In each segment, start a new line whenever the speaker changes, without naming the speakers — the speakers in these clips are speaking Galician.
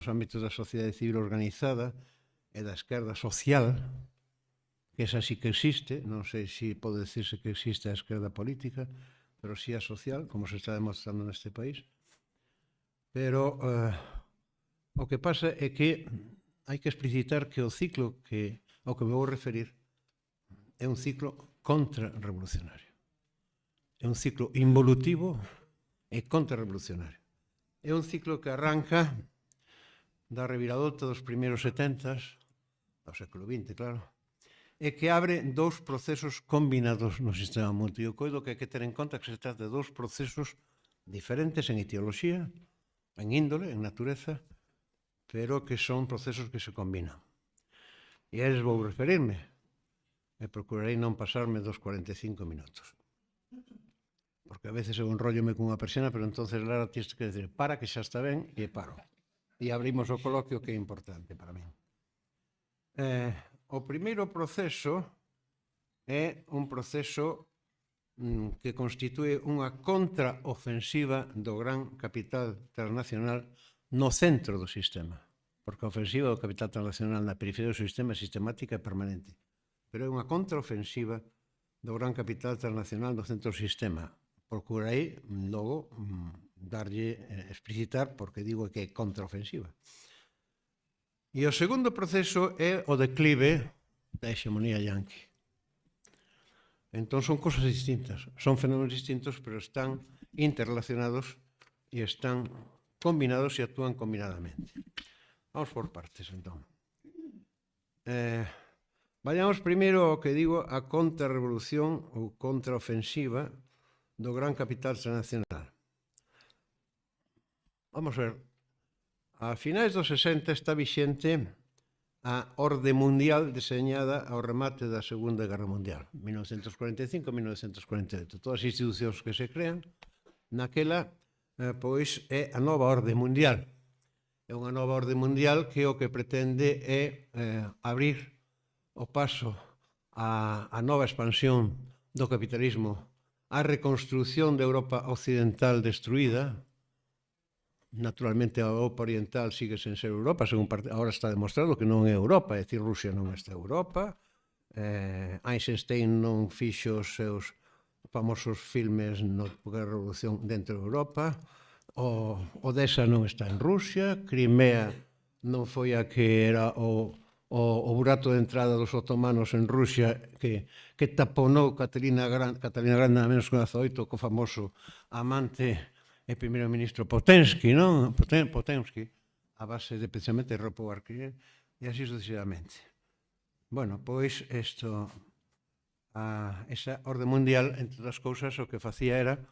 nos ámbitos da sociedade civil organizada e da esquerda social, que esa sí que existe, non sei se pode decirse que existe a esquerda política, pero sí a social, como se está demostrando neste país. Pero o que pasa é que hai que explicitar que o ciclo ao que me vou referir é un ciclo contrarrevolucionario. É un ciclo involutivo e contrarrevolucionario. É un ciclo que arranca da reviravolta dos primeiros 70s, do século XX, claro, e que abre dous procesos combinados no sistema mundo. E o coido que hai que ter en conta que se trata de dous procesos diferentes en etioloxía, en índole, en natureza, pero que son procesos que se combinan. E a eles vou referirme, e procurarei non pasarme dos 45 minutos. Porque a veces eu enrollome cunha persiana, pero entonces Lara tens que decir, para que xa está ben, e paro. E abrimos o coloquio que é importante para min. O primeiro proceso é un proceso que constitúe unha contraofensiva do gran capital transnacional no centro do sistema. Porque a ofensiva do capital transnacional na periferia do sistema é sistemática e permanente. Pero é unha contraofensiva do gran capital transnacional no centro do sistema. Procurarei logo explicitar porque digo que é contraofensiva. E o segundo proceso é o declive da hexemonía yanqui. Entón son cosas distintas, son fenómenos distintos, pero están interrelacionados e están combinados e actúan combinadamente. Vamos por partes, entón. Vayamos primeiro ao que digo a contrarrevolución ou contraofensiva do gran capital transnacional. Vamos ver, a finais dos 60 está vixente a orde mundial deseñada ao remate da Segunda Guerra Mundial, 1945-1948. Todas as institucións que se crean naquela, pois, é a nova orde mundial. É unha nova orde mundial que o que pretende é abrir o paso á nova expansión do capitalismo, á reconstrucción da Europa occidental destruída. Naturalmente a Europa oriental sigue sen ser Europa, según agora está demostrado que non é Europa, é dicir, Rusia non está Europa, Eisenstein non fixo os seus famosos filmes na Revolución dentro de Europa, Odessa non está en Rusia, Crimea non foi a que era o burato de entrada dos otomanos en Rusia que taponou Catalina Grande, a menos que 18, co famoso amante e primeiro ministro Potensky, non? Potensky, a base de precisamente Ropovarki, e así sucesivamente. Bueno, pois esa orde mundial, entre outras cousas, o que facía era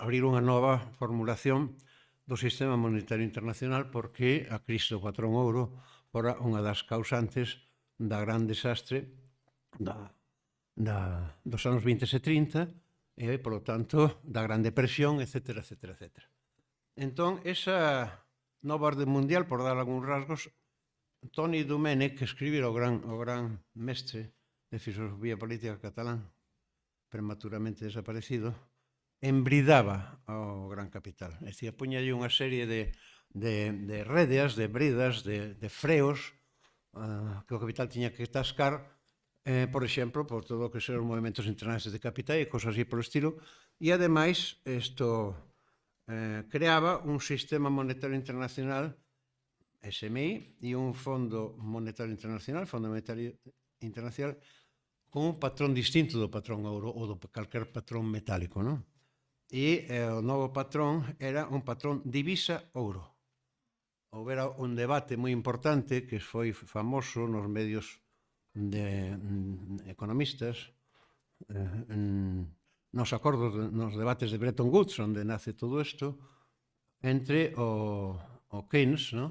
abrir unha nova formulación do sistema monetario internacional porque a crise do patrón ouro fora unha das causantes da gran desastre dos anos 20 e 30 e, polo tanto, da gran depresión, etc. Entón, esa nova orde mundial, por dar algúns rasgos, Toni Domènech, que escribira o gran mestre de filosofía política catalán, prematuramente desaparecido, embridaba ao gran capital. É dicir, puñalle unha serie de rédeas, de bridas, de freos que o capital tiña que tascar, por exemplo, por todo o que son os movimentos internacionais de capital e cosas así polo estilo, e ademais isto creaba un sistema monetario internacional, SMI, e un fondo monetario internacional, Fondo Monetario Internacional, con un patrón distinto do patrón ouro ou do calquer patrón metálico, non? E o novo patrón era un patrón divisa ouro. Houbera un debate moi importante que foi famoso nos medios de economistas, nos acordos, nos debates de Bretton Woods, onde nace todo isto, entre o Keynes, o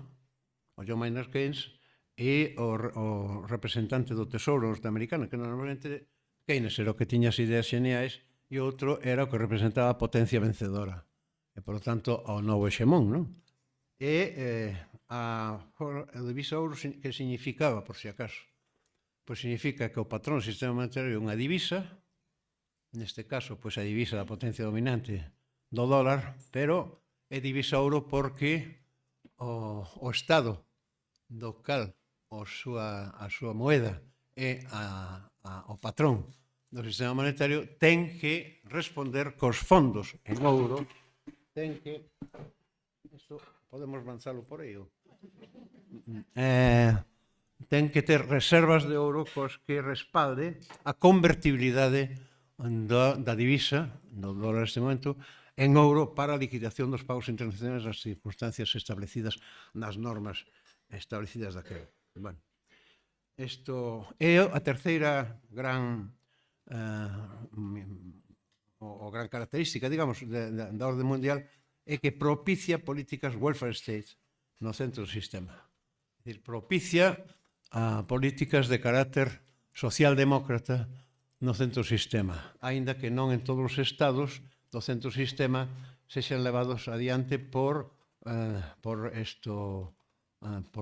John Maynard Keynes, e o representante do Tesouro norteamericano, que normalmente Keynes era o que tiña as ideas xeniais e outro era o que representaba a potencia vencedora e, por lo tanto, ao novo hexemón, non? E a divisa ouro que significaba, por si acaso? Pois significa que o patrón do sistema monetario é unha divisa, neste caso, pois a divisa da potencia dominante do dólar, pero é divisa ouro porque o Estado do cal a súa moeda é o patrón do sistema monetario, ten que responder cos fondos en ouro, ten que... Isto podemos lanzalo por aí, ten que ter reservas de ouro cos que respalde a convertibilidade da divisa, do dólar neste momento, en ouro para a liquidación dos pagos internacionais nas circunstancias establecidas nas normas establecidas daquela. Bueno, isto é a terceira gran o gran característica, digamos, da orde mundial, é que propicia políticas welfare state no centro do sistema. É dicir, propicia políticas de carácter socialdemócrata no centro do sistema, aínda que non en todos os estados do centro do sistema sexan levados adiante por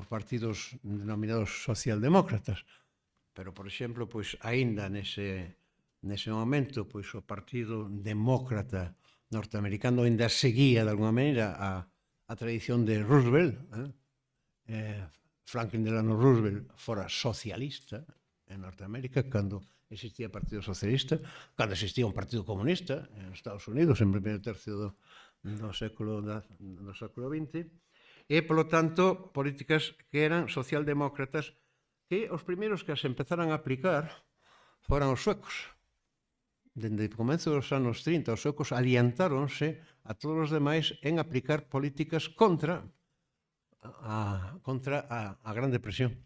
partidos denominados socialdemócratas. Pero, por exemplo, pois aínda nese momento, pois o Partido Demócrata norteamericano aínda seguía de alguma maneira a tradición de Roosevelt. Franklin Delano Roosevelt fora socialista en Norteamérica cando existía o Partido Socialista, cando existía un Partido Comunista en Estados Unidos en primeiro tercio do século XX, e, polo tanto, políticas que eran socialdemócratas que os primeiros que as empezaran a aplicar foran os suecos. Dende o comezo dos anos 30, os suecos adiantáronse a todos os demais en aplicar políticas contra a Gran Depresión.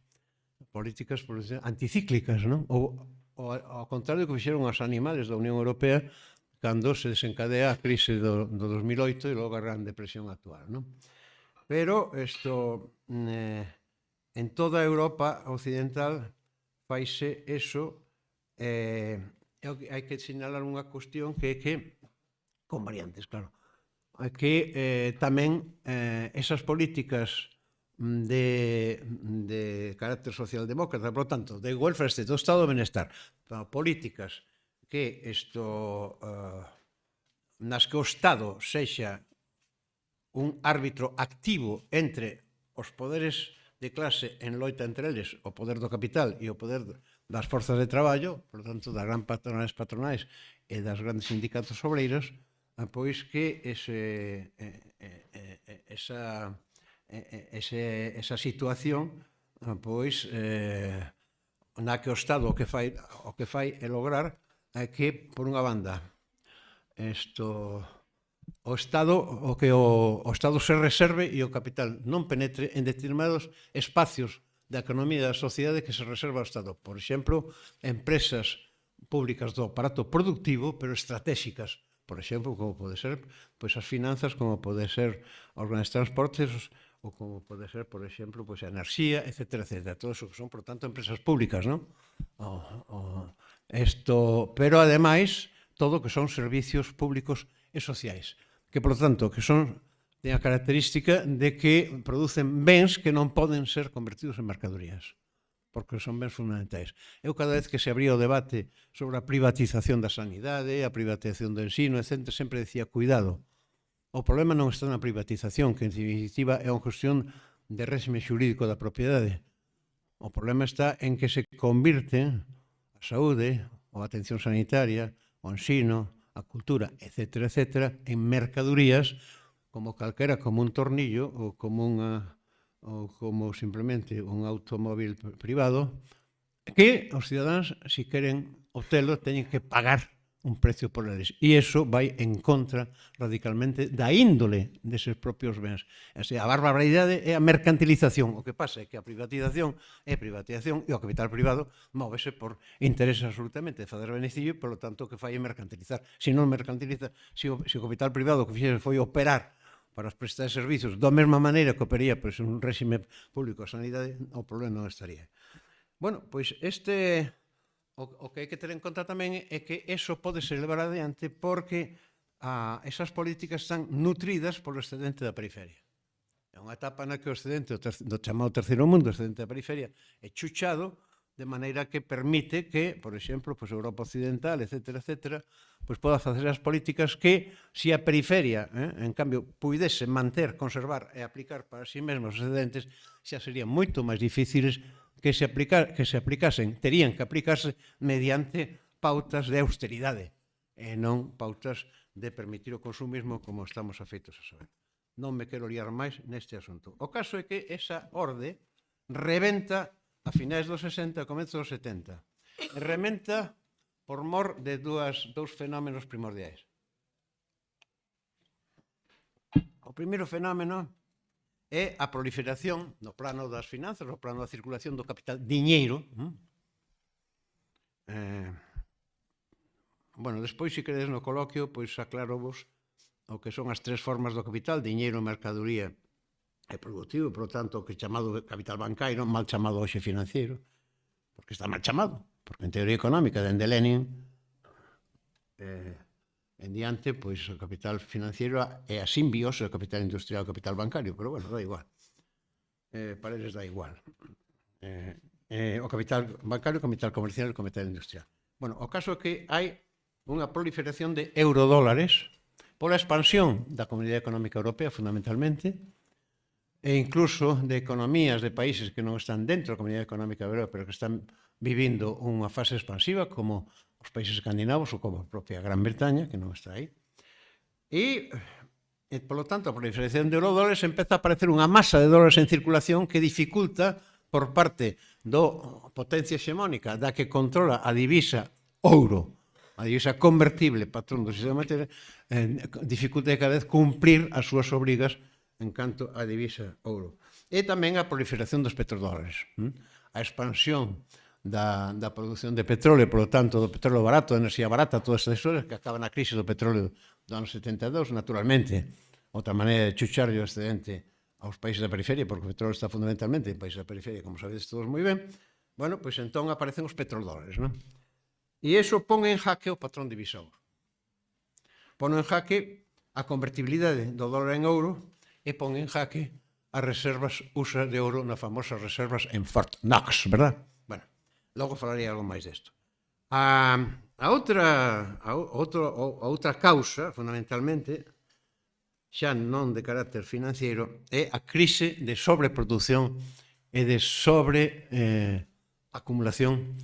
Políticas anticíclicas, non? Ao contrario que fixeron os animales da Unión Europea cando se desencadea a crise do 2008 e logo a Gran Depresión actual, non? Pero isto en toda a Europa occidental faise eso. Hai que sinalar unha cuestión que é que, con variantes, claro, que tamén esas políticas de carácter socialdemócrata, por lo tanto, de welfare state, do estado de benestar, políticas que nas que o Estado sexa un árbitro activo entre os poderes de clase en loita entre eles, o poder do capital e o poder das forzas de traballo, por tanto, das grandes patronais e das grandes sindicatos obreiros, pois que esa situación pois na que o Estado o que fai é lograr que, por unha banda, o Estado se reserve e o capital non penetre en determinados espacios da economía da sociedade que se reserva ao Estado. Por exemplo, empresas públicas do aparato productivo, pero estratégicas. Por exemplo, como pode ser pois as finanzas, como pode ser os grandes transportes, ou como pode ser, por exemplo, pois a enerxía, etc. Todo iso que son, por tanto, empresas públicas, non? Pero, ademais, todo o que son servicios públicos e sociais, que, por tanto, que son ten a característica de que producen bens que non poden ser convertidos en mercadorías, porque son bens fundamentais. Eu, cada vez que se abría o debate sobre a privatización da sanidade, a privatización do ensino, etc., sempre decía, cuidado, o problema non está na privatización, que en definitiva é unha cuestión de réxime xurídico da propiedade. O problema está en que se convirte a saúde, ou a atención sanitaria, o ensino, a cultura, etc., en mercadorías como calquera, como un tornillo ou como simplemente un automóvil privado, que os cidadáns, se queren obtelo, teñen que pagar un precio por eles. E iso vai en contra radicalmente da índole deses propios bens. A barbaridade é a mercantilización. O que pasa é que a privatización é privatización e o capital privado móvese por interés absolutamente de fazer beneficio e, polo tanto, o que fai é mercantilizar. Se non mercantiliza, se o capital privado o que fixese foi operar para os prestar servicios da mesma maneira que operaría pois, un réxime público a sanidade, o problema non estaría. Bueno, pois o que hai que ter en conta tamén é que eso pode ser levar adiante porque esas políticas están nutridas polo excedente da periferia. É unha etapa na que o excedente do chamado terceiro mundo, o excedente da periferia, é chuchado de maneira que permite que, por exemplo, pues, Europa Occidental, etcétera, etcétera, pues, poda facer as políticas que, se a periferia, en cambio, puidese manter, conservar e aplicar para si mesmos os excedentes, xa serían moito máis difíciles que se aplicasen, terían que aplicarse mediante pautas de austeridade, e non pautas de permitir o consumismo como estamos afeitos a saber. Non me quero liar máis neste asunto. O caso é que esa orde rebenta a finais dos 60 e comezos dos 70. E rementa por mor de dous fenómenos primordiais. O primeiro fenómeno é a proliferación no plano das finanzas, no plano da circulación do capital diñeiro. Bueno, despois, se queredes no coloquio, pois aclarovos o que son as tres formas do capital: diñeiro, mercadoría e productivo, por lo tanto, o que é chamado capital bancairo, mal chamado hoxe financiero, porque está mal chamado, porque en teoría económica, dende Lenin en diante, pois o capital financiero é a simbiose do capital industrial e o capital bancario, pero bueno, dá igual. Para eles dá igual. O capital bancario, o capital comercial e o capital industrial. Bueno, o caso é que hai unha proliferación de eurodólares pola expansión da Comunidade Económica Europea, fundamentalmente, e incluso de economías de países que non están dentro da Comunidade Económica Europea, pero que están vivindo unha fase expansiva, como os países escandinavos ou como a propia Gran Bretaña, que non está aí. E, polo tanto, a proliferación de eurodólares empeza a aparecer unha masa de dólares en circulación que dificulta, por parte do potencia hexemónica da que controla a divisa ouro, a divisa convertible, patrón do sistema material, dificulta cada vez cumprir as súas obrigas en canto a divisa ouro. E tamén a proliferación dos petrodólares. A expansión da produción de petróleo, por lo tanto, do petróleo barato, da enerxía barata, todas estas cousas que acaban na crise do petróleo do ano 72, naturalmente, outra maneira de chucharlle o excedente aos países da periferia, porque o petróleo está fundamentalmente en países da periferia, como sabedes todos moi ben. Bueno, pois entón aparecen os petrodólares, non? E iso pon en jaque o patrón divisa ouro. Pon en jaque a convertibilidade do dólar en ouro e pon en jaque as reservas USA de ouro nas famosas reservas en Fort Knox, verdad? Bueno, logo falaría algo máis desto. A outra causa, fundamentalmente, xa non de carácter financiero, é a crise de sobreproducción e de sobreacumulación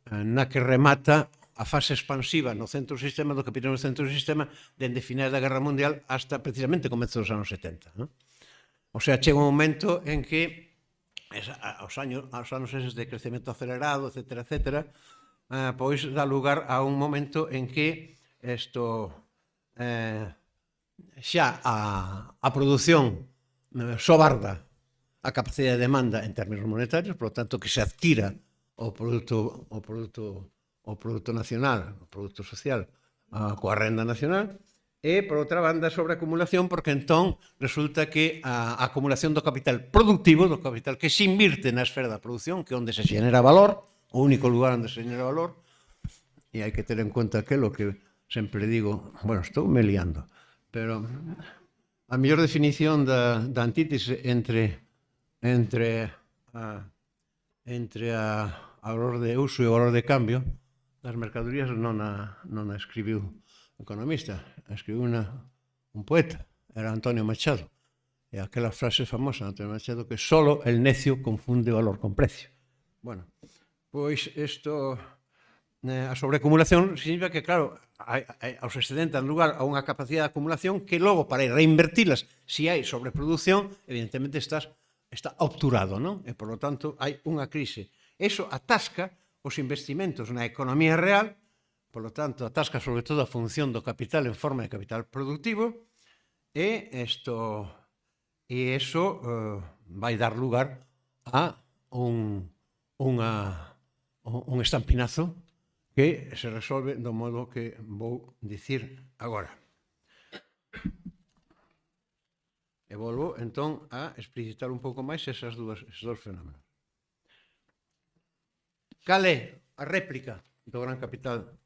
na que remata a fase expansiva no centro do sistema, do capitalismo no centro do sistema, dende finais da Guerra Mundial hasta precisamente comezos dos anos 70. Non? O sea, chega un momento en que aos anos eses de crecemento acelerado, etcétera, etcétera, pois dá lugar a un momento en que xa a produción sobarda a capacidade de demanda en términos monetarios, por lo tanto, que se adquira o produto nacional, o produto social, coa renda nacional, e, por outra banda, sobre acumulación, porque entón resulta que a acumulación do capital productivo, do capital que se invirte na esfera da produción, que é onde se xenera valor, o único lugar onde se xenera valor, e hai que ter en conta aquilo que sempre digo, bueno, estou me liando, pero a mellor definición da antítese entre a valor de uso e o valor de cambio das mercadorías non a escribiu un economista, escribiu un poeta, era Antonio Machado, e aquela frase famosa de Antonio Machado que solo el necio confunde valor con precio. Bueno, pois isto, a sobreacumulación significa que, claro, os excedentes dan lugar a unha capacidade de acumulación que logo, para reinvertilas, se hai sobreproducción, evidentemente está obturado, non? E, por lo tanto, hai unha crise. Eso atasca os investimentos na economía real, por lo tanto, atasca sobre todo a función do capital en forma de capital productivo, e iso vai dar lugar a un estampinazo que se resolve do modo que vou dicir agora. E volvo, entón, a explicitar un pouco máis esos dous fenómenos. Cal é a réplica do gran capital?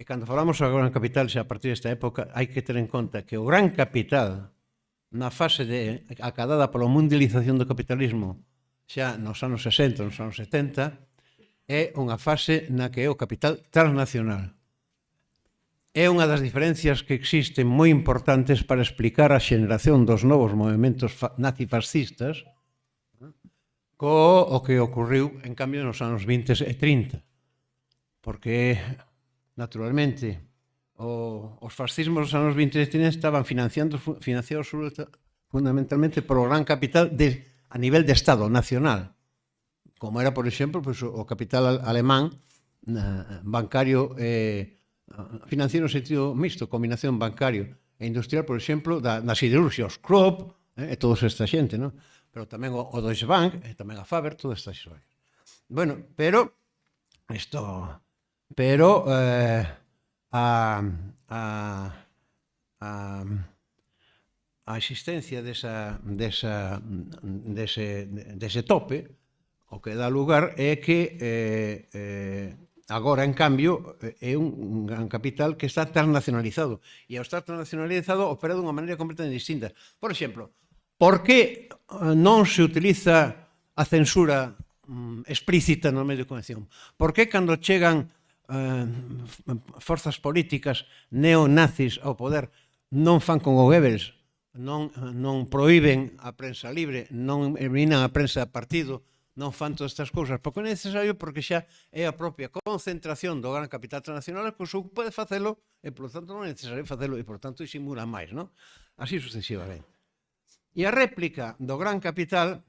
E cando falamos do gran capital, xa a partir desta época, hai que ter en conta que o gran capital, na fase acadada pola mundialización do capitalismo, xa nos anos 60, nos anos 70, é unha fase na que é o capital transnacional. É unha das diferencias que existen moi importantes para explicar a xeneración dos novos movimentos nazifascistas co o que ocurriu, en cambio, nos anos 20 e 30. Porque, naturalmente, os fascismos dos anos 20 e 30 estaban financiados fundamentalmente por o gran capital a nivel de Estado nacional, como era, por exemplo, pues, o capital alemán bancario financiero no sentido mixto, combinación bancario e industrial, por exemplo, das siderurgias, Krupp, e toda esta xente, non? Pero tamén o Deutsche Bank, e tamén a Faber, toda esta historia. Bueno, pero a existencia dese tope, o que dá lugar é que agora, en cambio, é un gran capital que está transnacionalizado. E ao estar transnacionalizado opera dunha maneira completamente distinta. Por exemplo, por que non se utiliza a censura explícita no medio de comunicación? Por que cando chegan forzas políticas neonazis ao poder non fan con o Goebbels, non prohíben a prensa libre, non eliminan a prensa de partido, non fan todas estas cousas, porque é necesario, porque xa é a propia concentración do gran capital transnacional que o pode facelo e, por tanto, non é necesario facelo e, por tanto, disimulan máis, non? Así sucesivamente. E a réplica do gran capital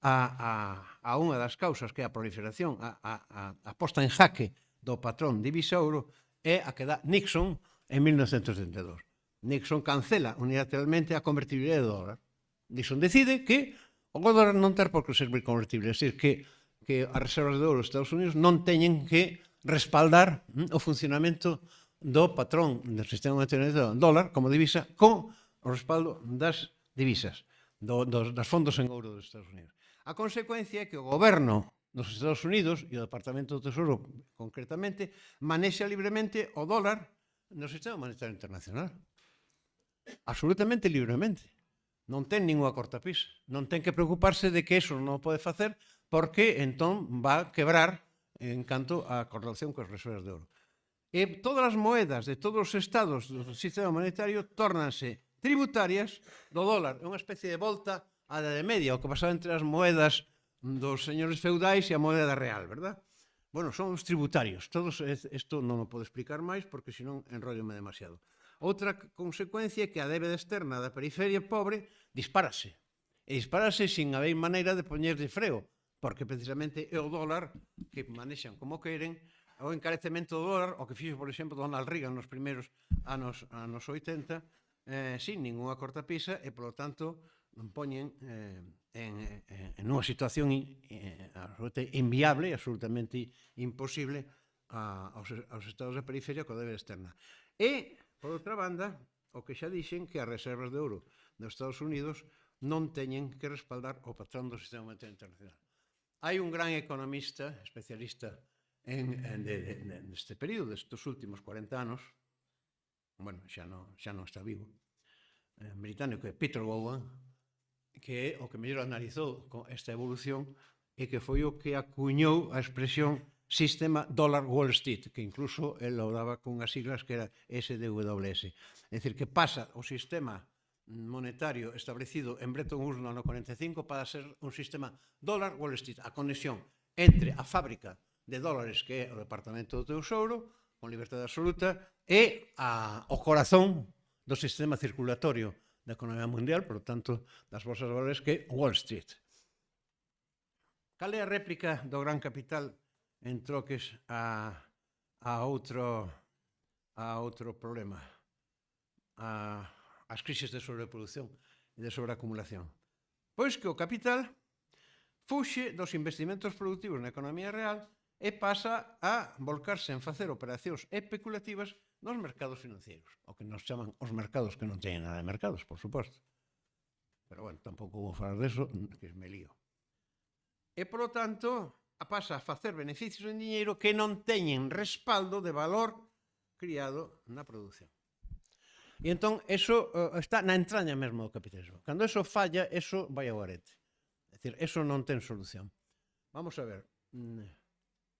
a unha das causas que é a proliferación, a posta en jaque do patrón divisa ouro é a que dá Nixon en 1972. Nixon cancela unilateralmente a convertibilidade do dólar. Nixon decide que o dólar non ter por que ser convertible, é dicir, que as reservas de ouro dos Estados Unidos non teñen que respaldar o funcionamento do patrón do sistema monetario do dólar como divisa con o respaldo das divisas, das fondos en ouro dos Estados Unidos. A consecuencia é que o goberno dos Estados Unidos e o Departamento do Tesouro, concretamente, manexa libremente o dólar no sistema monetario internacional. Absolutamente libremente. Non ten ninguna cortapisa. Non ten que preocuparse de que eso non pode facer porque entón va a quebrar en canto á correlación coas reservas de ouro. E todas as moedas de todos os estados do sistema monetario tórnanse tributarias do dólar. É unha especie de volta á Idade Media, o que pasaba entre as moedas dos señores feudais e a moeda real, verdad? Bueno, son os tributarios. Todos isto non o podo explicar máis porque senón enrollome demasiado. Outra consecuencia é que a débeda externa da periferia pobre dispárase. E dispárase sin haber maneira de poñer de freo, porque precisamente é o dólar que manexan como queren, o encarecemento do dólar, o que fixo, por exemplo, Donald Reagan nos primeiros anos 80, sin ninguna cortapisa, e, polo tanto, poñen en unha situación inviable e absolutamente imposible aos estados de periferia coa débeda externa. E, por outra banda, o que xa dixen que as reservas de ouro dos Estados Unidos non teñen que respaldar o patrón do sistema monetario internacional. Hai un gran economista, especialista neste período, destes últimos 40 anos, bueno, xa non está vivo, británico, é Peter Bowen, que é o que mellor analizou esta evolución e que foi o que acuñou a expresión sistema dólar Wall Street, que incluso el lo daba con as siglas que era SDWS. É dicir, que pasa o sistema monetario establecido en Bretton Woods no ano 45 para ser un sistema dólar Wall Street, a conexión entre a fábrica de dólares que é o Departamento do Tesouro, con liberdade absoluta, e o corazón do sistema circulatorio da economía mundial, por tanto, das bolsas de valores, que é Wall Street. Cal é a réplica do gran capital en troques a outro problema, as crises de sobreproducción e de sobreacumulación? Pois que o capital fuxe dos investimentos productivos na economía real e pasa a volcarse en facer operacións especulativas nos mercados financeiros, o que nos chaman os mercados que non teñen nada de mercados, por suposto. Pero, bueno, tampouco vou falar deso, que me lío. E, polo tanto, pasa a facer beneficios en diñeiro que non teñen respaldo de valor criado na produción. E entón, eso está na entraña mesmo do capitalismo. Cando eso falla, eso vai ao arete. É Eso non ten solución. Vamos a ver.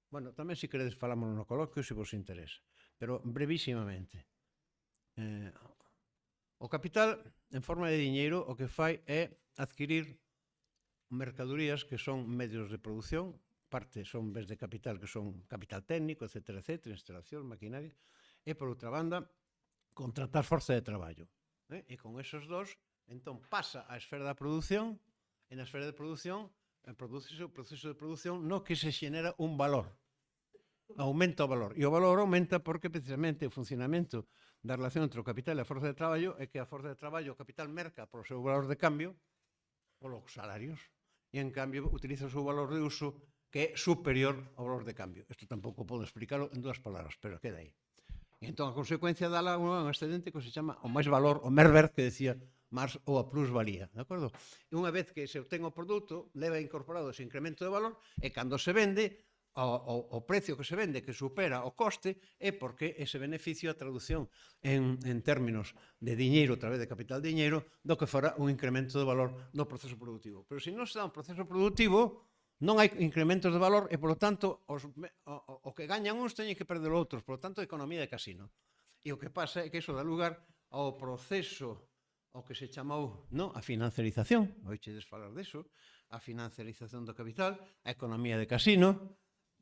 Bueno, tamén se queredes falamos no coloquio se vos interesa, pero brevísimamente. O capital, en forma de diñeiro, o que fai é adquirir mercadorías que son medios de produción, parte son bens de capital que son capital técnico, etc., instalación, maquinaria, e, por outra banda, contratar forza de traballo. E con esos dos, entón, pasa á esfera da produción, e na esfera de produción, produce o proceso de produción no que se xenera un valor. Aumenta o valor. E o valor aumenta porque, precisamente, o funcionamento da relación entre o capital e a forza de traballo é que a forza de traballo, o capital merca polo seu valor de cambio, polos salarios, e, en cambio, utiliza o seu valor de uso que é superior ao valor de cambio. Isto tampouco podo explicarlo en 2 palabras, pero queda aí. E entón, a consecuencia dá un excedente que se chama o máis valor, o Merber, que decía Marx, ou a plusvalía, de acordo? E unha vez que se obtén o produto, leva incorporado ese incremento de valor, e cando se vende, o precio que se vende que supera o coste é porque ese beneficio a traducción en términos de diñeiro a través de capital diñeiro do que fora un incremento de valor no proceso productivo. Pero se non se dá un proceso productivo, non hai incrementos de valor e, polo tanto, o que gañan uns teñen que perder outros. Polo tanto, economía de casino. E o que pasa é que iso dá lugar ao proceso o que se chamou a financiarización, oichedes falar deso, a financiarización do capital, a economía de casino,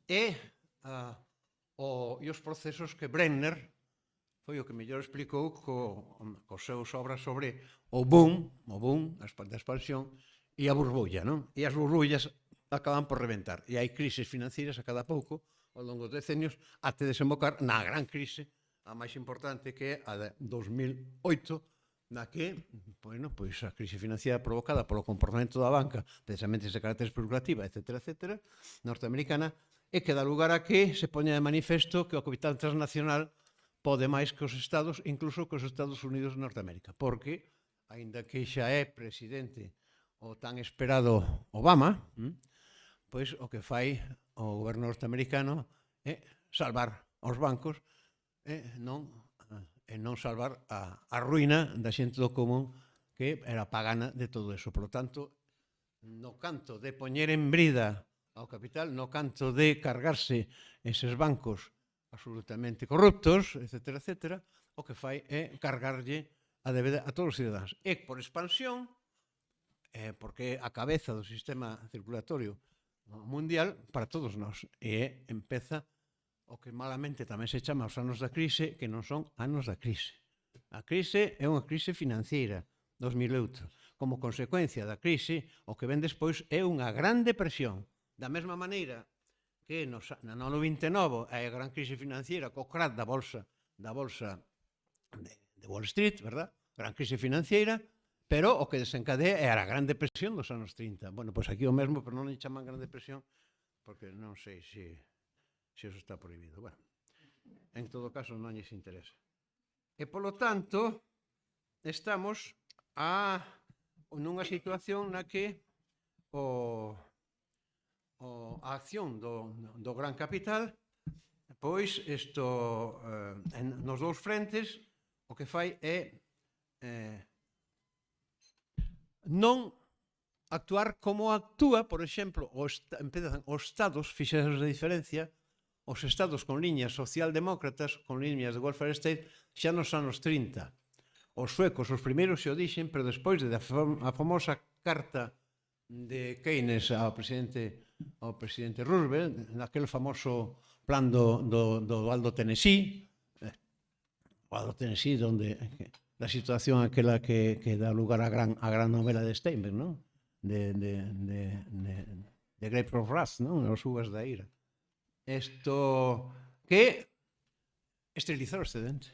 e os procesos que Brenner foi o que mellor explicou cos seus obras sobre o boom, a expansión, e a burbulla, non? E as burbullas acaban por reventar. E hai crises financeiras a cada pouco, ao longo dos decenios, até desembocar na gran crise, a máis importante que é a de 2008, na que, a crise financiera provocada polo comportamento da banca, precisamente ese carácter especulativa, etc., norteamericana, e que dá lugar a que se poña de manifesto que o capital transnacional pode máis que os Estados, incluso que os Estados Unidos de Norteamérica. Porque, aínda que xa é presidente o tan esperado Obama, pois o que fai o goberno norteamericano é salvar os bancos e non salvar a ruína da xente do común que era pagana de todo eso. Por lo tanto, no canto de poñer en brida ao capital, no canto de cargarse eses bancos absolutamente corruptos, etc., o que fai é cargarlle a débeda a todos os cidadáns. E por expansión, porque a cabeza do sistema circulatorio mundial para todos nós. E empeza o que malamente tamén se chama os anos da crise, que non son anos da crise. A crise é unha crise financiera, 2008. Como consecuencia da crise, o que ven despois é unha gran depresión. Da mesma maneira que no ano 29 a gran crise financiera co crack da bolsa de Wall Street, verdad? Gran crise financiera, pero o que desencadea é a gran depresión dos anos 30. Bueno, pois aquí o mesmo, pero non lle chaman gran depresión, porque non sei se eso está prohibido. Bueno, en todo caso non lles interesa. E, polo tanto, estamos nunha situación na que a acción do gran capital, pois nos dous frentes, o que fai é non actuar como actúa, por exemplo, empezan os estados, fixedes a diferencia, os estados con liñas socialdemócratas, con liñas de welfare state, xa nos anos 30. Os suecos, os primeiros se o dixen, pero despois da famosa carta de Keynes ao presidente Roosevelt, naquele famoso plan do Alto Tennessee, onde a situación aquela que dá lugar a gran novela de Steinbeck, non? De Grapes of Wrath, non? As uvas da ira. Que esterilizar o excedente.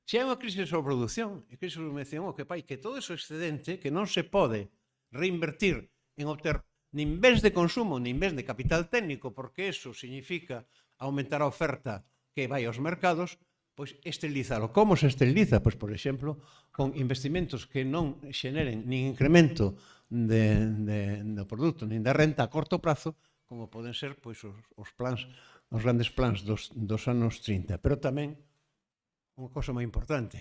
Se hai unha crise de sobreproducción e crise de subvención, o que fai que todo ese excedente que non se pode reinvertir en obter nin bens de consumo, nin bens de capital técnico, porque eso significa aumentar a oferta que vai aos mercados, pois esterilizalo. Como se esteriliza? Pois, por exemplo, con investimentos que non xeneren nin incremento do produto, nin da renta a corto prazo, como poden ser pois os grandes plans dos anos 30. Pero tamén, unha cosa moi importante,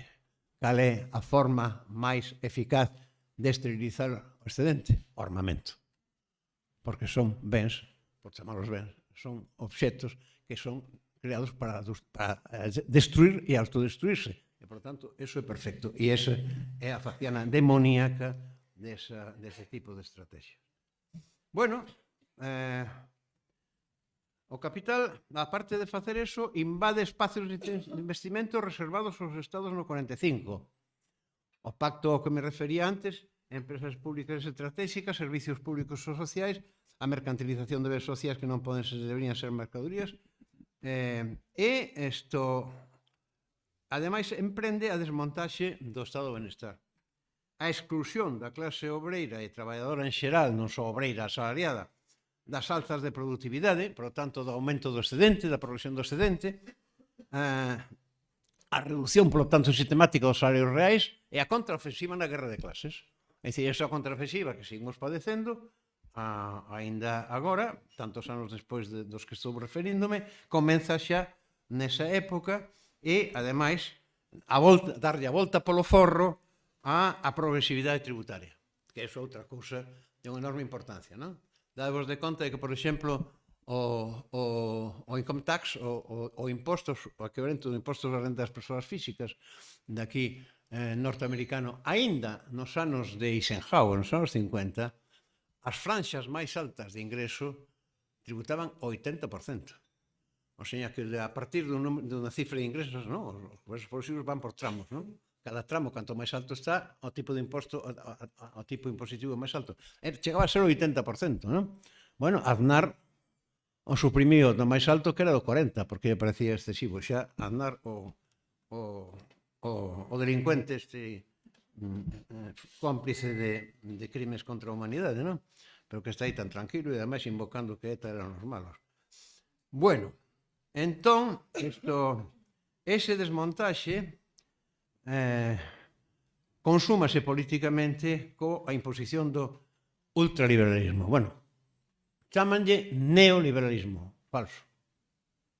cal é a forma máis eficaz de esterilizar o excedente? O armamento. porque son bens, por chamarlos bens, son obxectos que son creados para destruir e autodestruirse. E, por tanto, eso é perfecto. E esa é a faciana demoníaca dese tipo de estrategia. Bueno, o capital, a parte de facer eso, invade espacios de investimento reservados aos estados no 45. O pacto ao que me refería antes, empresas públicas estratégicas, servicios públicos ou sociais, a mercantilización de bens sociais que non deberían ser mercadorías, e isto, ademais, emprende a desmontaxe do estado de benestar. A exclusión da clase obreira e traballadora en xeral, non só obreira asalariada, das alzas de productividade, por lo tanto, do aumento do excedente, da progresión do excedente, a reducción, por lo tanto, sistemática dos salarios reais e a contraofensiva na guerra de clases. É dicir, esa contraofensiva que seguimos padecendo, aínda agora, tantos anos despois dos que estou referíndome, comeza xa nesa época e, ademais, darlle a volta polo forro a progresividade tributaria, que é outra cousa de unha enorme importancia, non? Dadevos de conta de que, por exemplo, o income tax, o impostos, o equivalente do impostos da renta das persoas físicas daqui norteamericano, aínda nos anos de Eisenhower, nos anos 50, as franxas máis altas de ingreso tributaban o 80%. O sea, que a partir dunha cifra de ingresos, os ingresos progresivos van por tramos, non? Cada tramo, canto máis alto está, o tipo de imposto, o tipo impositivo máis alto. Chegaba a ser o 80%, non? Bueno, Aznar o suprimiu do máis alto que era do 40%, porque lle parecía excesivo. Xa Aznar, o delincuente cómplice de crimes contra a humanidade, non? Pero que está aí tan tranquilo e ademais invocando que ETA eran os malos. Bueno, entón, ese desmontaxe consúmase políticamente coa imposición do ultraliberalismo. Bueno, chámanlle neoliberalismo, falso.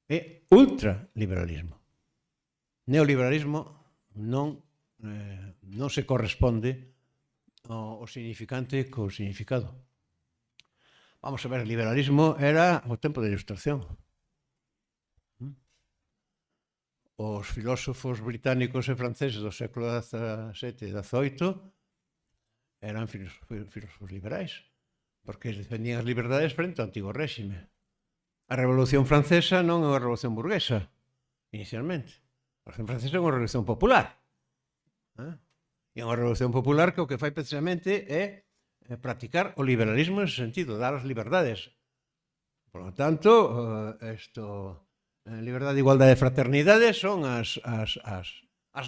É ultraliberalismo. Neoliberalismo non se corresponde ao significante co significado. Vamos a ver, liberalismo era o tempo da Ilustración. Os filósofos británicos e franceses do século XVII e XVIII eran filósofos liberais, porque defendían as liberdades frente ao antigo réxime. A Revolución Francesa non é unha revolución burguesa, inicialmente. A Revolución Francesa é unha revolución popular. E unha revolución popular que o que fai precisamente é practicar o liberalismo en ese sentido, dar as liberdades. Por lo tanto, liberdade, igualdade e fraternidade son as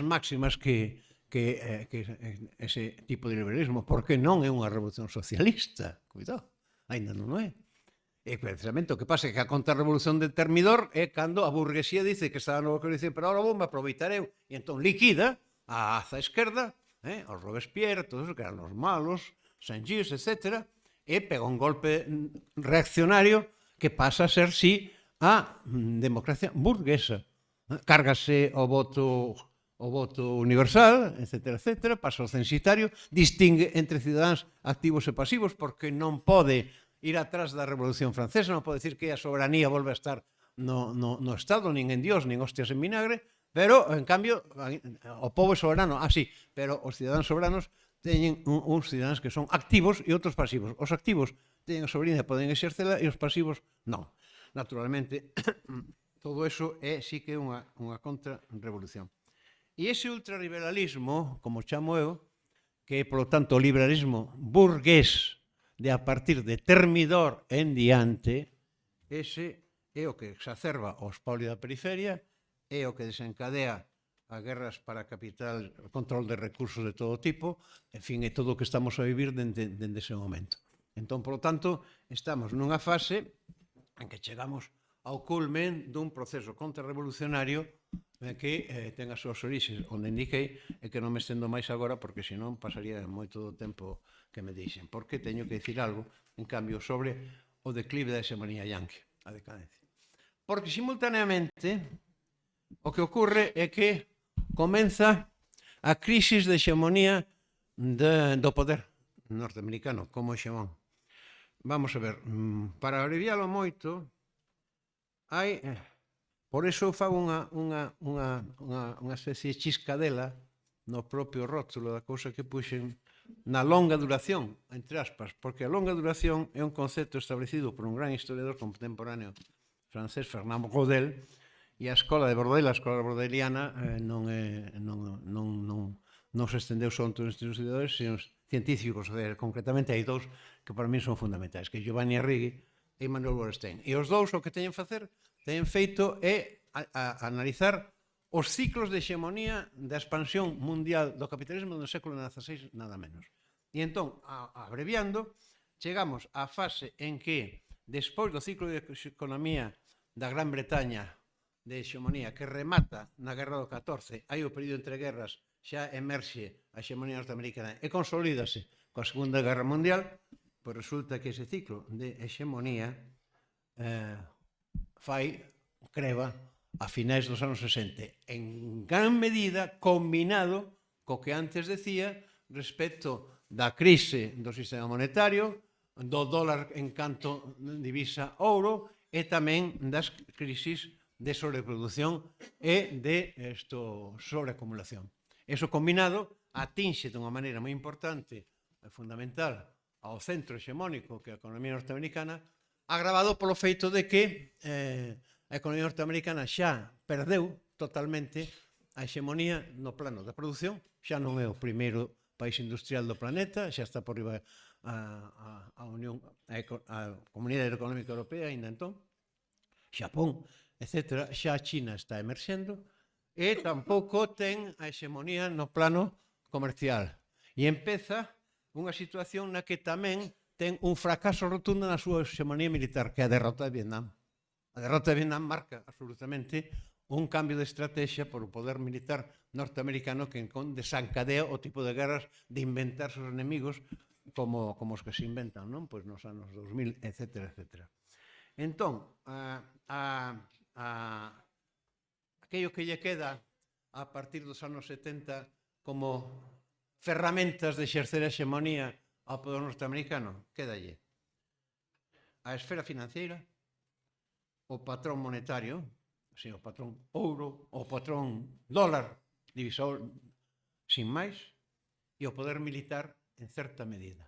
máximas que ese tipo de liberalismo, porque non é unha revolución socialista, cuidado, ainda non é. E precisamente o que pasa é que a contrarrevolución de Termidor é cando a burguesía dice que está no que dice, pero ahora vou me aproveitar eu, e entón liquida a aza esquerda, os Robespierre, todos que eran os malos, Saint-Just, etc., e pega un golpe reaccionario que pasa a ser, sí, a democracia burguesa. Cárgase o voto universal, etc., pasa ao censitario, distingue entre cidadáns activos e pasivos, porque non pode ir atrás da Revolución Francesa, non pode decir que a soberanía volve a estar no Estado, nin en Dios, nin hostias en vinagre, pero, en cambio, o povo é soberano, sí, pero os cidadáns soberanos teñen uns cidadáns que son activos e outros pasivos. Os activos teñen a soberanía, poden exercela, e os pasivos non. Naturalmente, todo eso sí que é unha contrarrevolución. E ese ultraliberalismo, como chamo eu, que é, polo tanto, o liberalismo burgués de a partir de Termidor en diante, ese é o que exacerba o espolio da periferia, é o que desencadea as guerras para capital, o control de recursos de todo tipo, en fin, é todo o que estamos a vivir dende ese momento. Entón, polo tanto, estamos nunha fase en que chegamos ao culmen dun proceso contrarrevolucionario que ten as súas orixes onde indiquei e que non me estendo máis agora porque senón pasaría moito do tempo que me deixen, porque teño que dicir algo, en cambio, sobre o declive da hegemonía yanqui, a decadencia. Porque simultaneamente o que ocorre é que comeza a crisis de hegemonía do poder norteamericano como hexemón. vamos a ver, para abreviálo moito, hai, por iso eu fago unha especie de chiscadela no propio rótulo da cousa que puxen na longa duración, entre aspas, porque a longa duración é un concepto establecido por un gran historiador contemporáneo francés, Fernand Braudel, e a escola de Bordeaux, a escola bordeliana, non se estendeu só entre os historiadores, sino os científicos. Concretamente, hai dous que para mí son fundamentais, que é Giovanni Arrighi e Manuel Wallerstein. E os dous o que teñen feito é analizar os ciclos de hexemonía da expansión mundial do capitalismo do século XVI, nada menos. E entón, abreviando, chegamos á fase en que, despois do ciclo de economía da Gran Bretaña de hexemonía que remata na Guerra do 14, hai o período entre guerras, xa emerxe a hexemonía norteamericana e consolídase coa Segunda Guerra Mundial, pois resulta que ese ciclo de hexemonía creba a finais dos anos 60, en gran medida combinado co que antes decía respecto da crise do sistema monetario, do dólar en canto divisa ouro e tamén das crisis de sobreproducción e de sobreacumulación. Eso combinado atinxe dunha maneira moi importante e fundamental ao centro hexemónico que é a economía norteamericana, agravado polo feito de que a economía norteamericana xa perdeu totalmente a hexemonía no plano da produción, xa non é o primeiro país industrial do planeta, xa está por riba a Comunidade Económica Europea, ainda entón, Xapón, etc. Xa a China está emerxendo e tampouco ten a hexemonía no plano comercial. E empeza unha situación na que tamén ten un fracaso rotundo na súa hexemonía militar, que é a derrota de Vietnam. A derrota de Vietnam marca absolutamente un cambio de estrategia por o poder militar norteamericano que desencadea o tipo de guerras de inventarse os enemigos como os que se inventan, non? Pois nos anos 2000, etc. Entón, aquello que lle queda a partir dos anos 70 como ferramentas de exercer a hexemonía ao poder norteamericano, quédalle a esfera financiera, o patrón monetario, o patrón ouro, o patrón dólar, divisor sin máis, e o poder militar en certa medida.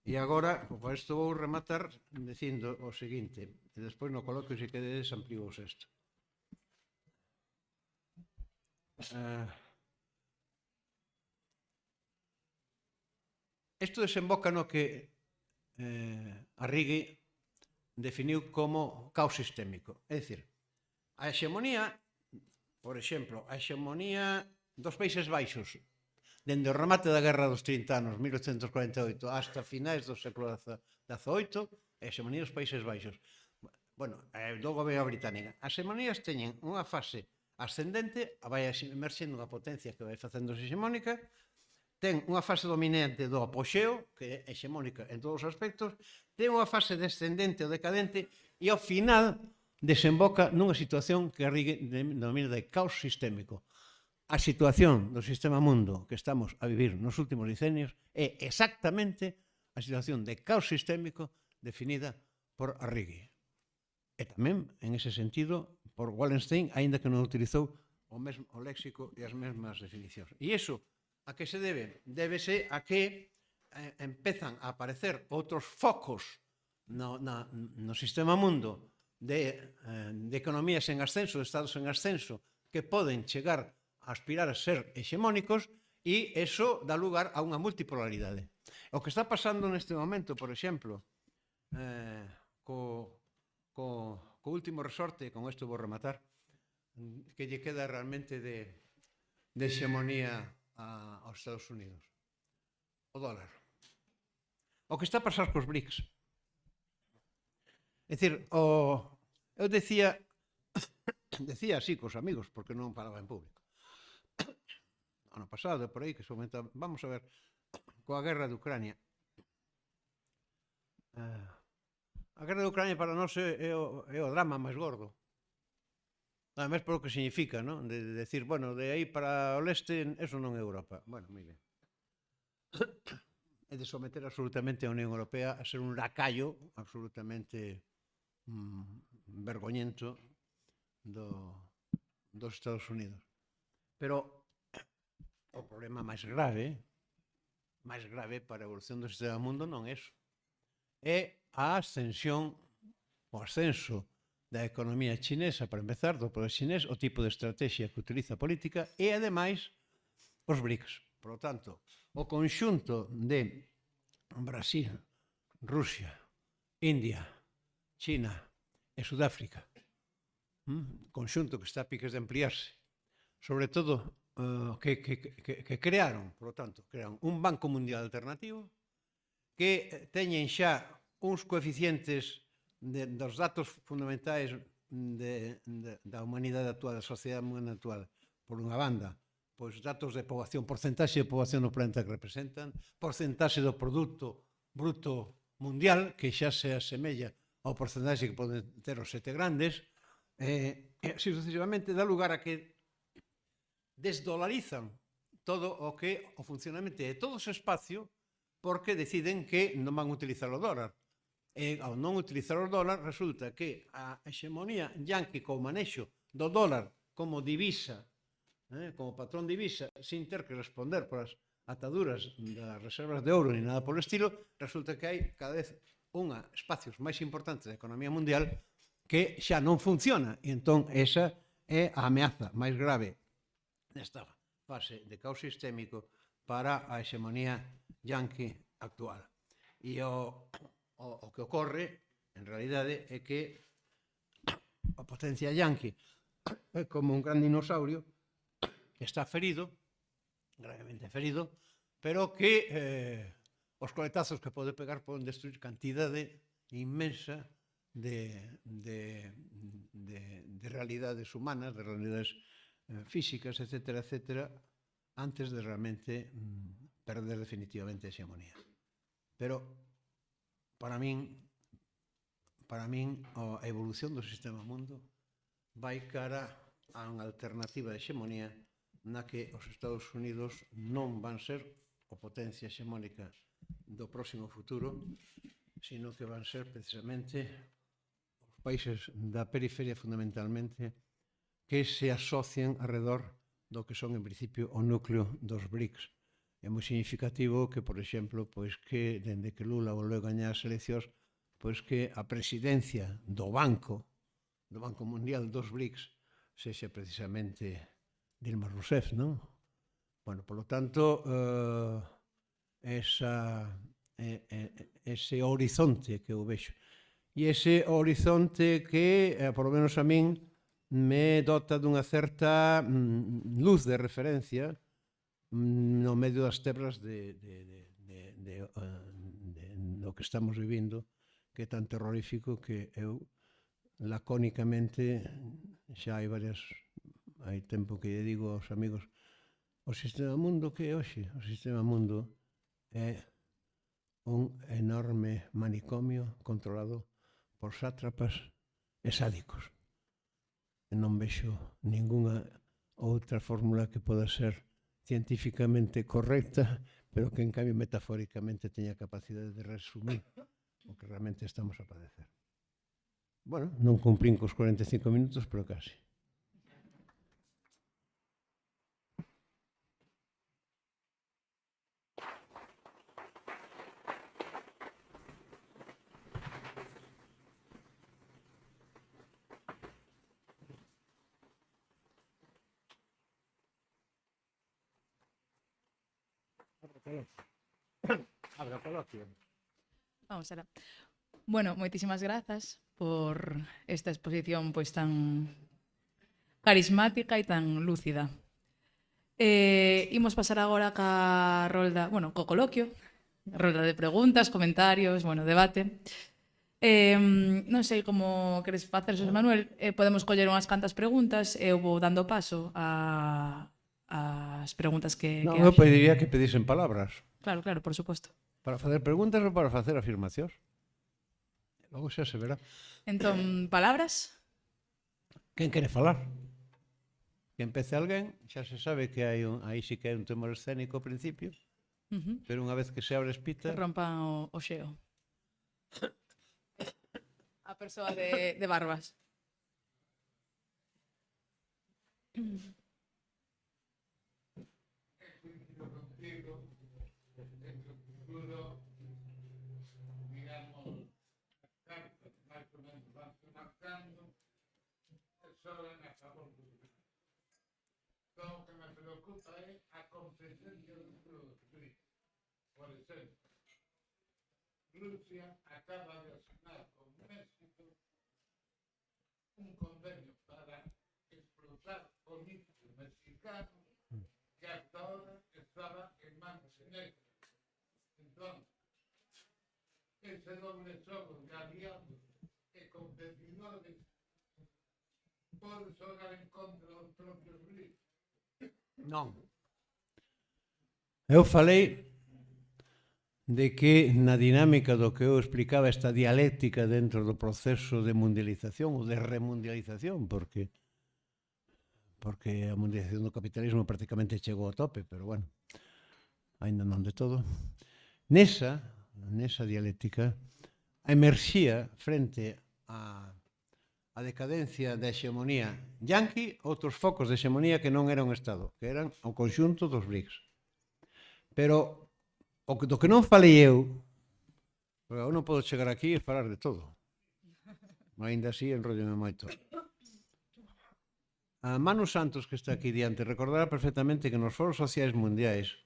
E agora, por isto vou rematar dicindo o seguinte, e despois no coloquio se quededes amplío isto. Isto desemboca no que Arrighi definiu como caos sistémico. É dicir, a hexemonía, por exemplo, a hexemonía dos Países Baixos, dende o remate da Guerra dos 30 anos, 1848, hasta finais do século XVIII, a hexemonía dos Países Baixos. Bueno, do goberno británico. As hexemonías teñen unha fase ascendente, vai emerxendo unha potencia que vai facendo hexemónica, ten unha fase dominante do apoxeo, que é hexemónica en todos os aspectos, ten unha fase descendente ou decadente e ao final desemboca nunha situación que Arrighi denomina de caos sistémico. A situación do sistema mundo que estamos a vivir nos últimos decenios é exactamente a situación de caos sistémico definida por Arrighi. E tamén, en ese sentido, por Wallenstein, aínda que non utilizou o léxico e as mesmas definicións. E iso a que se debe? Débese a que empezan a aparecer outros focos no sistema mundo de economías en ascenso, de estados en ascenso, que poden chegar a aspirar a ser hexemónicos e iso dá lugar a unha multipolaridade. O que está pasando neste momento, por exemplo, co último resorte, con isto vou rematar, que lle queda realmente de hexemonía aos Estados Unidos. O dólar. O que está a pasar cos BRICS. É dicir, eu decía así cos amigos, porque non falaba en público. Ano pasado, por aí, que se aumentaba. Vamos a ver, coa guerra de Ucrania. A guerra de Ucrania para nós é o drama máis gordo. Ademais, por o que significa, non? De decir, bueno, de aí para o leste, eso non é Europa. Bueno, moi ben. e de someter absolutamente a Unión Europea a ser un lacayo absolutamente vergoñento dos Estados Unidos. Pero o problema máis grave para a evolución do sistema mundo non é iso. É a ascensión, o ascenso da economía chinesa, para empezar, do poder chinés, o tipo de estrategia que utiliza a política e, ademais, os BRICS. Por lo tanto, o conxunto de Brasil, Rusia, India, China e Sudáfrica, conxunto que está a piques de ampliarse, sobre todo que crearon, por lo tanto, crearon un Banco Mundial alternativo que teñen xa uns coeficientes dos datos fundamentais da humanidade actual, da sociedade humana actual, por unha banda, pois datos de poboación, porcentaxe de poboación no planeta que representan, porcentaxe do produto bruto mundial, que xa se asemella ao porcentaxe que poden ter os sete grandes, e así sucesivamente dá lugar a que desdolarizan todo o que o funcionamento de todo ese espacio porque deciden que non van utilizar o dólar. E ao non utilizar o dólar resulta que a hexemonía yanqui co manexo do dólar como divisa, como patrón divisa, sin ter que responder por as ataduras das reservas de ouro ni nada polo estilo, resulta que hai cada vez espacios máis importantes da economía mundial que xa non funciona. E entón esa é a ameaza máis grave nesta fase de caos sistémico para a hexemonía yanqui actual. E o que ocorre, en realidade, é que a potencia yanqui é como un gran dinosaurio que está ferido, gravemente ferido, pero que os coletazos que pode pegar poden destruir cantidade inmensa de realidades humanas, de realidades físicas, etcétera, etcétera, antes de realmente perder definitivamente a hexemonía. Pero, para min, a evolución do sistema mundo vai cara a unha alternativa de hexemonía na que os Estados Unidos non van ser a potencia hexemónica do próximo futuro, sino que van ser precisamente os países da periferia fundamentalmente que se asocian alrededor do que son en principio o núcleo dos BRICS. É moi significativo que, por exemplo, pois que dende que Lula volveu gañar as eleccións, pois que a presidencia do Banco Mundial dos BRICS sexa precisamente Dilma Rousseff, non? Bueno, por lo tanto, ese horizonte que eu vexo. E ese horizonte que, por lo menos a min, me dota dunha certa luz de referencia no medio das tebras do que estamos vivindo, que é tan terrorífico que eu lacónicamente xa hai tempo que lle digo aos amigos, o sistema mundo que é hoxe? O sistema mundo é un enorme manicomio controlado por sátrapas e sádicos. E non vexo ningunha outra fórmula que poda ser científicamente correcta, pero que en cambio metafóricamente teña capacidade de resumir o que realmente estamos a padecer. Bueno, non cumprín cos 45 minutos, pero casi. Abre o coloquio.
Vamos alá. Bueno, moitísimas grazas por esta exposición pois tan carismática e tan lúcida. Imos pasar agora ca rolda, bueno, co coloquio, rolda de preguntas, comentarios, bueno, debate. Non sei como queres facer, Xosé Manuel, podemos coller unhas cantas preguntas e eu vou dando paso ás preguntas que
Non, eu pediría que pedisen palabras.
Claro, claro, por suposto.
Para facer preguntas ou para facer afirmacións? Logo xa se verá.
Entón, palabras?
Quen quere falar? Que empece alguén, xa se sabe que hai aí sí que hai un temor escénico ao principio, pero unha vez que se abre a espita...
Que rompan o xeo. A persoa de barbas.
Lo que me preocupa es a competencia de los países. Por ejemplo, Rusia acaba de asignar con México un convenio para explotar o litio mexicano que hasta ahora estaba en manos chinesas. Entonces, ese doble xogo de aliados e competidores pode xogar en contra dos propios BRICS.
Non. Eu falei de que na dinámica do que eu explicaba esta dialéctica dentro do proceso de mundialización ou de remundialización, porque a mundialización do capitalismo prácticamente chegou ao tope, pero bueno, ainda non de todo. Nesa dialéctica, a emerxía frente a decadencia da hexemonía yanqui, outros focos de hexemonía que non era un Estado, que eran o conxunto dos BRICS. Pero do que non falei eu, porque eu non podo chegar aquí e falar de todo. Ainda así enrollome moito. A Manu Santos, que está aquí diante, recordará perfectamente que nos foros sociais mundiais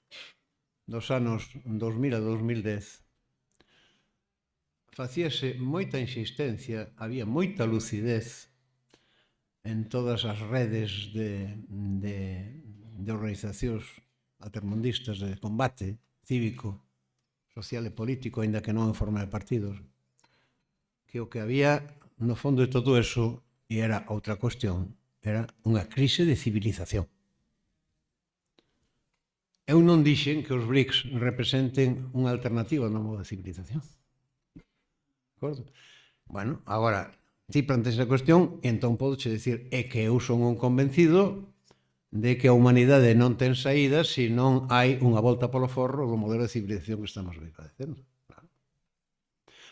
dos anos 2000 a 2010 facíase moita insistencia, había moita lucidez en todas as redes de organizacións altermundistas de combate cívico, social e político, aínda que non en forma de partidos, que o que había no fondo de todo eso, e era outra cuestión, era unha crise de civilización. Eu non dixen que os BRICS representen unha alternativa ao novo de civilización. De acordo? Bueno, agora, ti planteas a cuestión e entón podoche dicir é que eu son un convencido de que a humanidade non ten saída se non hai unha volta polo forro do modelo de civilización que estamos padecendo.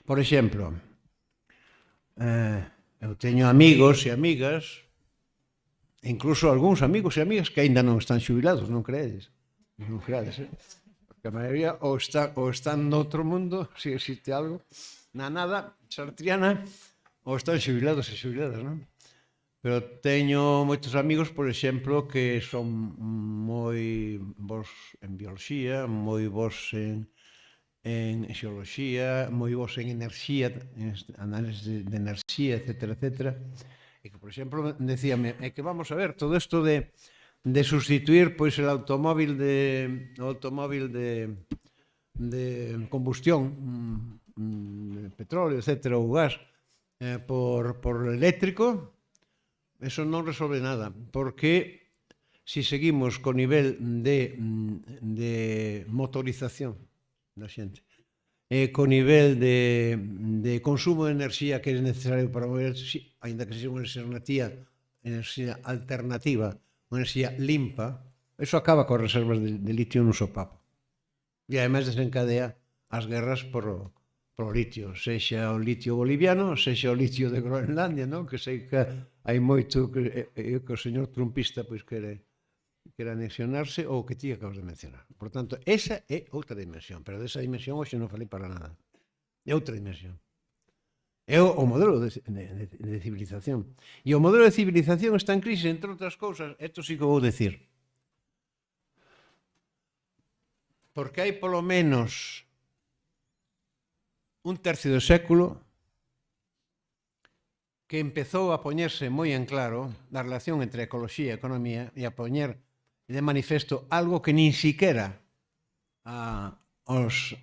Por exemplo, eu teño amigos e amigas, incluso algúns amigos e amigas que aínda non están xubilados, non creedes? Non creades, porque a maioría ou están noutro mundo, se existe algo, na nada sartriana, ou están xubilados e xubiladas, non? Pero teño moitos amigos, por exemplo, que son moi bons en bioloxía, moi bons en xeoloxía, moi bons en enerxía, en análisis de enerxía, etcétera, etcétera. E que, por exemplo, decíame, é que vamos a ver, todo isto de sustituir pois el automóvil de combustión, de petróleo, etcétera, ou gas, por eléctrico, eso non resolve nada, porque se seguimos co nivel de motorización da xente, co nivel de consumo de enerxía que é necesario para mover, ainda que sexa unha enerxía alternativa, unha enerxía limpa, eso acaba coas reservas de litio nun sopapo. E ademais desencadea as guerras por litio, sexa o litio boliviano, sexa o litio de Groenlandia, non? Que sei que hai moito que o señor trumpista pois quere anexionarse ou que ti acabas de mencionar. Por tanto, esa é outra dimensión, pero desa dimensión hoxe non falei para nada. É outra dimensión. É o modelo de civilización. E o modelo de civilización está en crise, entre outras cousas, isto sí que vou decir. Porque hai polo menos un tercio do século que empezou a poñerse moi en claro a relación entre ecoloxía e economía e a poñer de manifesto algo que nin siquiera os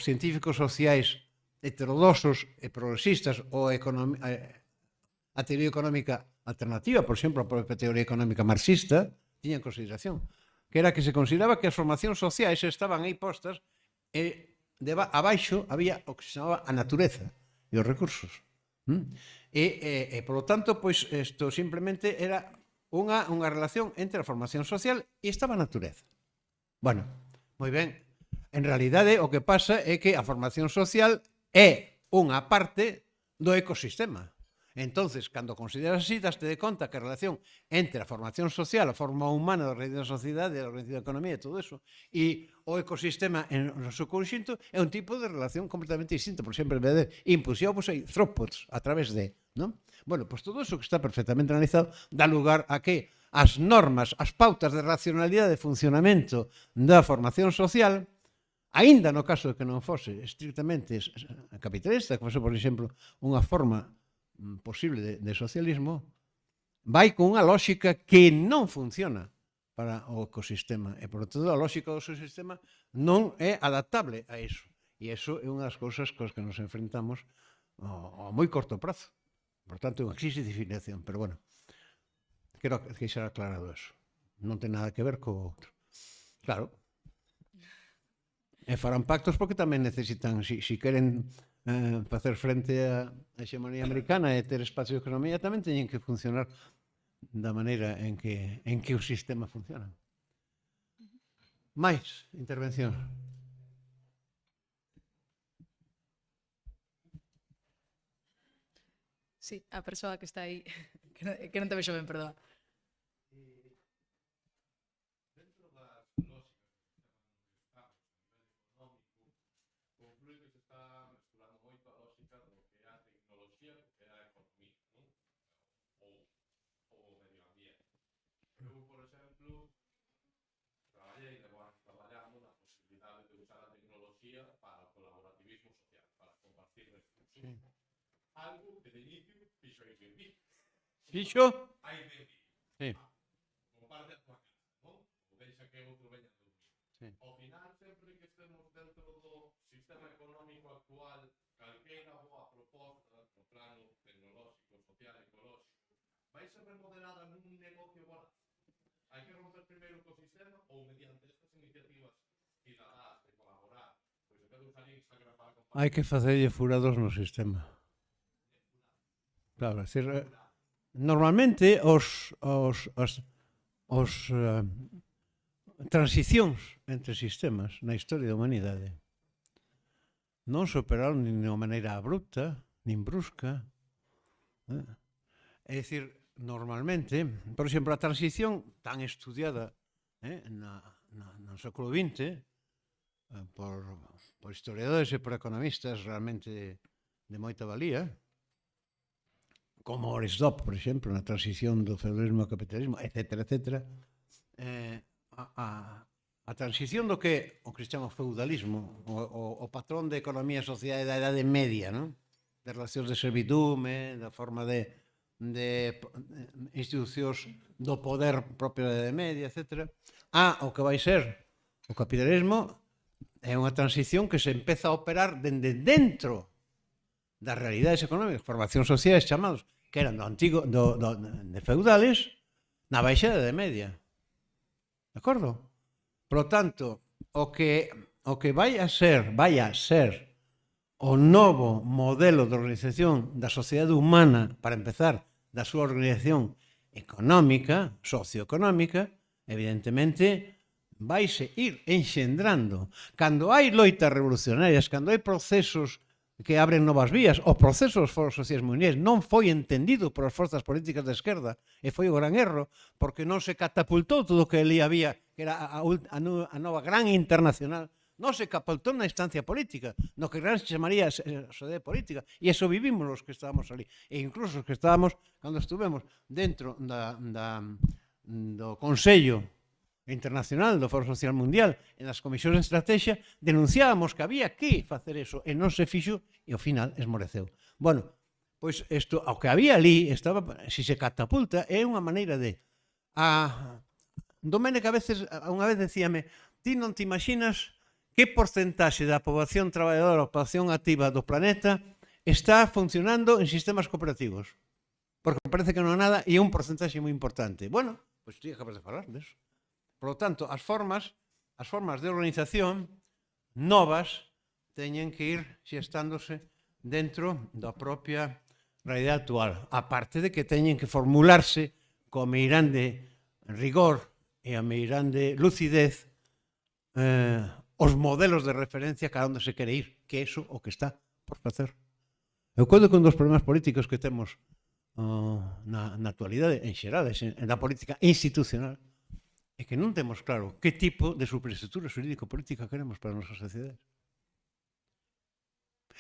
científicos sociais heterodoxos e progresistas ou a teoría económica alternativa, por exemplo, a propia teoría económica marxista, tiña en consideración, que era que se consideraba que as formacións sociais estaban aí postas e abaixo había o que se chamaba a natureza e os recursos. E polo tanto, pois, isto simplemente era unha relación entre a formación social e estaba a natureza. Bueno, moi ben, En realidade, o que pasa é que a formación social é unha parte do ecosistema. Entonces, cando consideras así, daste de conta que a relación entre a formación social, a forma humana da organización da sociedade, a organización da economía e todo eso, e o ecosistema en o seu conxunto é un tipo de relación completamente distinto, por sempre de inputs e outputs hai throughputs a través de, non? Bueno, pois todo eso que está perfectamente analizado dá lugar a que as normas, as pautas de racionalidade de funcionamento da formación social, aínda no caso de que non fose estrictamente capitalista, que fose, por exemplo, unha forma posible de socialismo, vai con unha lógica que non funciona para o ecosistema. E, por tanto, a lógica do ecosistema non é adaptable a iso. E iso é unha das cousas cos que nos enfrentamos a moi corto prazo. Por tanto, é unha crisis de filiación. Pero, bueno, quero que xa aclarado eso. Non ten nada que ver co outro. Claro. E farán pactos porque tamén necesitan, si queren facer frente á hexemonía americana e ter espacio de economía, tamén teñen que funcionar da maneira en que o sistema funciona. Máis intervención.
Sí, a persoa que está aí, que non te vexo ben, perdoa.
Dentro das lógicas conclúe que se está mesturando moito a lógica do que é a tecnoloxía e a economía, non? Ou o medio ambiente. Eu, por exemplo, traballei, levo anos traballando na posibilidade de usar a tecnoloxía para o colaborativismo social, para compartir recursos. Sí. Algo que de inicio fixo Airbnb.
Fixo?
Airbnb.
Sí.
Como parte da tua casa, non? Ou deixa que outro veña a dormir.
Sí.
Ao final, sempre que estemos dentro do sistema económico actual, calquera boa proposta no plano tecnolóxico, social, ecolóxico, vai ser remodelada nun negocio voraz. Hai que romper primeiro o ecosistema ou mediante estas iniciativas cidadás de colaborar, pois en vez de usar Instagram para compartir.
Hai que facerlle furados no sistema. Claro, é dicir, normalmente transicións entre sistemas na historia da humanidade non se operaron nin de unha maneira abrupta, nin brusca. É dicir, normalmente, por exemplo, a transición tan estudiada no século XX por historiadores e por economistas realmente de moita valía, como Aristotle, por exemplo, na transición do feudalismo ao capitalismo, etc., etc., a transición do que o que se chama feudalismo, o patrón de economía e sociedade da Idade Media, non? De relacións de servidume, da forma de institucións do poder propio da Idade Media, etc., o que vai ser o capitalismo é unha transición que se empeza a operar dende dentro das realidades económicas, formacións sociais chamados, que eran do antigo, de feudales, na baixa da Idade Media. De acordo? Por lo tanto, o que vai a ser o novo modelo de organización da sociedade humana, para empezar, da súa organización económica, socioeconómica, evidentemente, vaise ir enxendrando. Cando hai loitas revolucionarias, cando hai procesos que abren novas vías, o proceso dos foros sociais mundiais non foi entendido por as forzas políticas de esquerda e foi o gran erro, porque non se catapultou todo o que ali había, que era a nova gran internacional, non se catapultou na instancia política, no que gran se chamaría sociedade política, e eso vivimos os que estábamos ali, e incluso os que estábamos, cando estuvemos dentro do Consello Internacional do Foro Social Mundial en as comisións de estrategia, denunciábamos que había que facer eso e non se fixo e ao final esmoreceu. Bueno, pois isto, ao que había ali, si se catapulta, é unha maneira de... Domènech a veces, unha vez decíame, ti non te imaginas que porcentaxe da poboación traballadora, a poboación activa do planeta está funcionando en sistemas cooperativos. Porque parece que non é nada e é un porcentaxe moi importante. Bueno, pois ti acabas de falar deso. Por lo tanto, as formas de organización novas teñen que ir xestándose dentro da propia realidade actual. A parte de que teñen que formularse co meirande rigor e a meirande lucidez os modelos de referencia cara onde se quere ir, que é iso o que está por facer. Eu coido que un dos problemas políticos que temos na actualidade, en xeral, na política institucional, é que non temos claro que tipo de superestructura xurídico-política queremos para a nosa sociedade.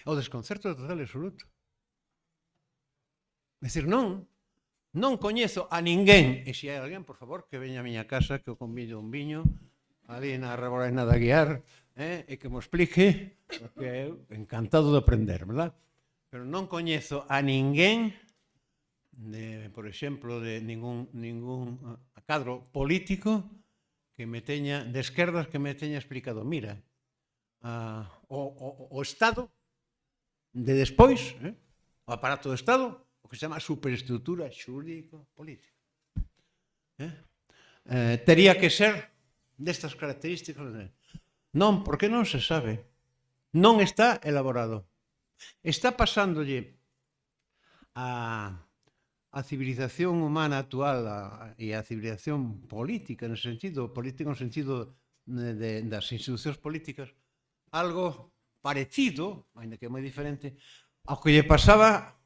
O desconcerto total e absoluto. É dicir, non coñezo a ninguén, e se hai alguén, por favor, que veña a miña casa, que o convido un viño, ali na Arraboraina da Guiar, e que me explique, porque eu encantado de aprender, verdad? Pero non coñezo a ninguén, por exemplo, de ningún cadro político que me teña, de esquerdas, que me teña explicado, mira, o Estado de despois, o aparato do Estado, o que se chama superestructura xurídico-política. Tería que ser destas características. Non, porque non se sabe. Non está elaborado. Está pasándolle a civilización humana actual e a civilización política, no sentido político, no sentido das institucións políticas, algo parecido, ainda que moi diferente, ao que lle pasaba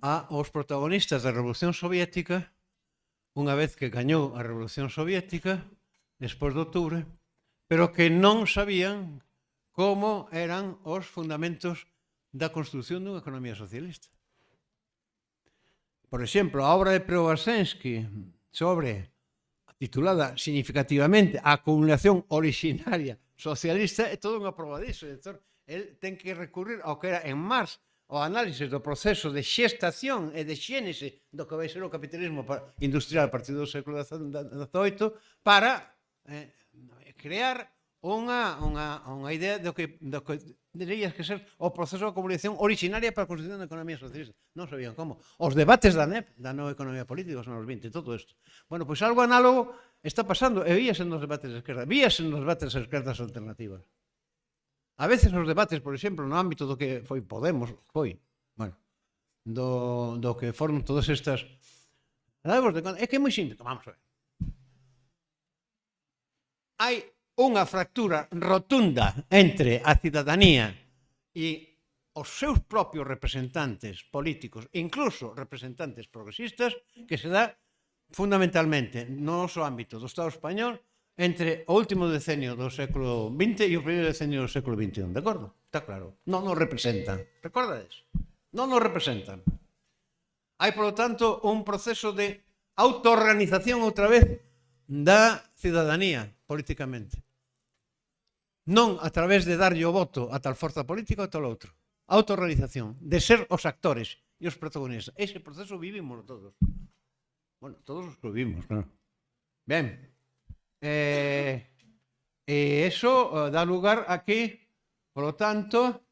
aos protagonistas da Revolución Soviética unha vez que gañou a Revolución Soviética, despois de outubro, pero que non sabían como eran os fundamentos da construción dunha economía socialista. Por exemplo, a obra de Preobrazhensky titulada significativamente A acumulación originaria socialista é todo unha prova disso. El ten que recurrir ao que era en Marx o análisis do proceso de xestación e de xénese do que vai ser o capitalismo industrial a partir do século XVIII para crear unha idea do que dirías que ser o proceso de acumulación originaria para a constitución da economía socialista. Non sabían como. Os debates da NEP, da nova economía política, son os 20, todo isto. Bueno, pois algo análogo está pasando, e víase nos debates de esquerda, víase nos debates de esquerdas alternativas. A veces os debates, por exemplo, no ámbito do que foi Podemos, do que foron todas estas... É que é moi simple, vamos a ver. Hai unha fractura rotunda entre a cidadanía e os seus propios representantes políticos, incluso representantes progresistas, que se dá fundamentalmente no noso ámbito do Estado español entre o último decenio do século XX e o primeiro decenio do século XXI, de acordo? Está claro. Non nos representan. Recordades? Non nos representan. Hai, por lo tanto, un proceso de autoorganización outra vez da cidadanía políticamente. Non a través de darlle o voto a tal forza política ou a tal outro. Autoorganización, de ser os actores e os protagonistas. Ese proceso vivimos todos. Bueno, todos os que vivimos, claro. Ben, eso dá lugar a que, por lo tanto,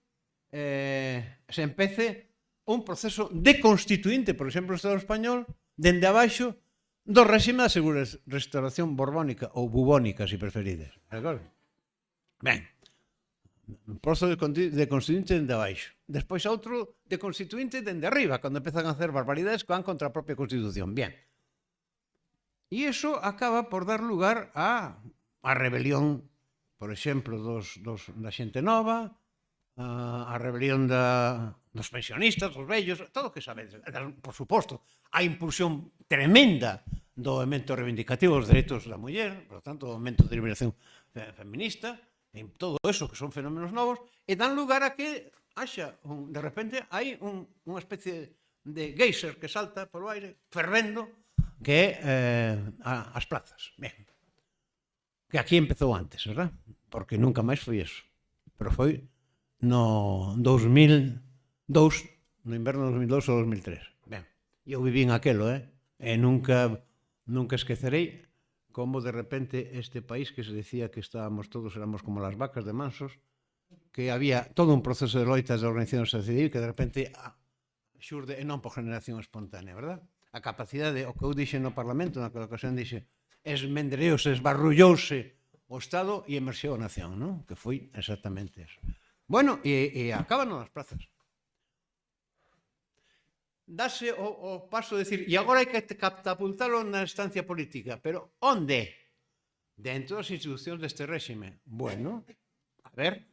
se empece un proceso deconstituinte, por exemplo, no Estado español, dende abaixo do réxime da segura restauración borbónica ou bubónica, se preferides. Ben, un proceso de constituinte dende abaixo. Despois outro de constituinte dende arriba, cando empezan a hacer barbaridades que van contra a propia Constitución. Bien. E iso acaba por dar lugar a rebelión, por exemplo, da xente nova, a rebelión dos pensionistas, dos vellos, todo o que sabedes. Por suposto, a impulsión tremenda do movemento reivindicativo dos dereitos da muller, por tanto, do movemento de liberación feminista, en todo eso que son fenómenos novos, e dan lugar a que haxa, de repente, hai unha especie de geyser que salta polo aire, fervendo, que é as plazas. Ben, que aquí empezou antes, verdad? Porque nunca máis foi eso. Pero foi no 2002, no inverno de 2002 ou 2003. Ben, eu viví en aquelo, e nunca esquecerei como de repente este país que se decía que estábamos todos, éramos como las vacas de Mansos, que había todo un proceso de loitas de organización social que de repente xurde e non por generación espontánea, verdad? A capacidade, o que eu dixe no Parlamento, naquela ocasión dixe, esmendreouse, esbarrullouse o Estado e emerxeu a nación, non? Que foi exactamente eso. Bueno, e acaban nas plazas. Dase o paso de decir, e agora hai que catapultalo na estancia política, pero onde? Dentro das institucións deste réxime. Bueno, ver,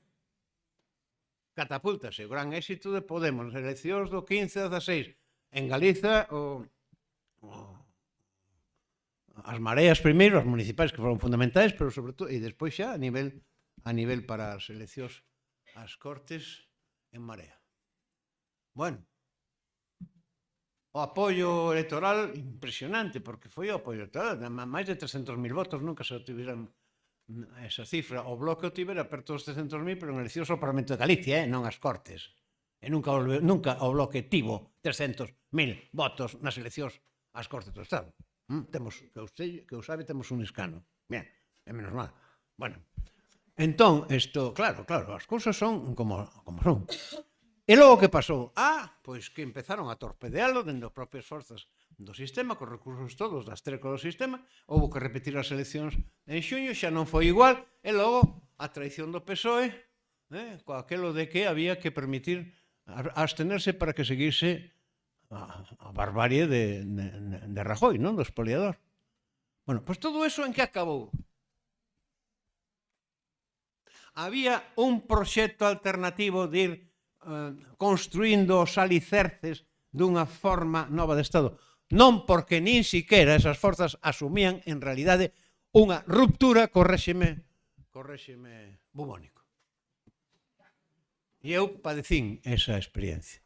catapúltase o gran éxito de Podemos, eleccións do 15 a 16. En Galiza, as mareas primeiro, as municipais que foron fundamentais, pero sobre todo, e despois xa a nivel para as eleccións ás Cortes en Marea. Bueno, o apoio electoral impresionante, porque foi o apoio electoral, máis de 300.000 votos, nunca se obtiveran esa cifra. O Bloque obtivera perto dos 300.000, pero en eleccións ao Parlamento de Galicia, non as Cortes. E nunca o Bloque tivo 300.000 votos nas eleccións ás Cortes do Estado. Temos, que eu sabe, temos un escano. Bien, é menos mal. Bueno, entón, isto, claro, as cousas son como son. E logo que pasou? Pois que empezaron a torpedealo dende as propias forzas do sistema, cos recursos todos das trecos do sistema, houve que repetir as eleccións en xuño, xa non foi igual, e logo a traición do PSOE, co aquelo de que había que permitir abstenerse para que seguise a barbarie de Rajoy, non? Do expoliador. Bueno, pois todo eso en que acabou? Había un proxecto alternativo de ir construindo os alicerces dunha forma nova de Estado. Non porque nin siquiera esas forzas asumían en realidade unha ruptura co réxime bubónico. E eu padecín esa experiencia.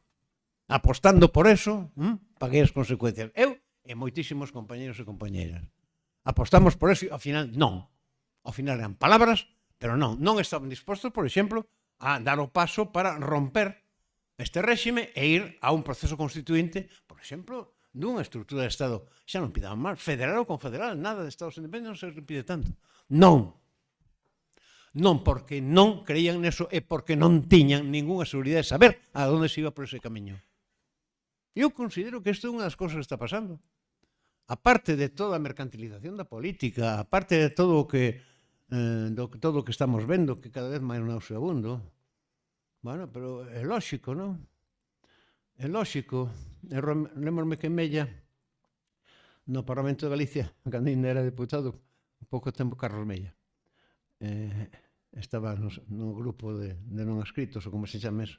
Apostando por eso, paguei as consecuencias. Eu e moitísimos compañeros e compañeiras. Apostamos por eso e ao final non. Ao final eran palabras, pero non estaban dispostos, por exemplo, a dar o paso para romper este réxime e ir a un proceso constituinte, por exemplo, dunha estrutura de Estado. Xa non pidaban máis, federal ou confederal, nada de Estados independentes non se pide tanto. Non porque non creían neso e porque non tiñan ninguna seguridade de saber a onde se iba por ese camiño. Eu considero que isto é unha das cousas que está pasando. Aparte de toda a mercantilización da política, aparte de todo o que estamos vendo, que cada vez máis nauseabundo, bueno, pero é lóxico, non? É lóxico. Lembrome que Mella, no Parlamento de Galicia, cando ainda era deputado, pouco tempo Carlos Mella, estaba no grupo de non adscritos, ou como se chama eso,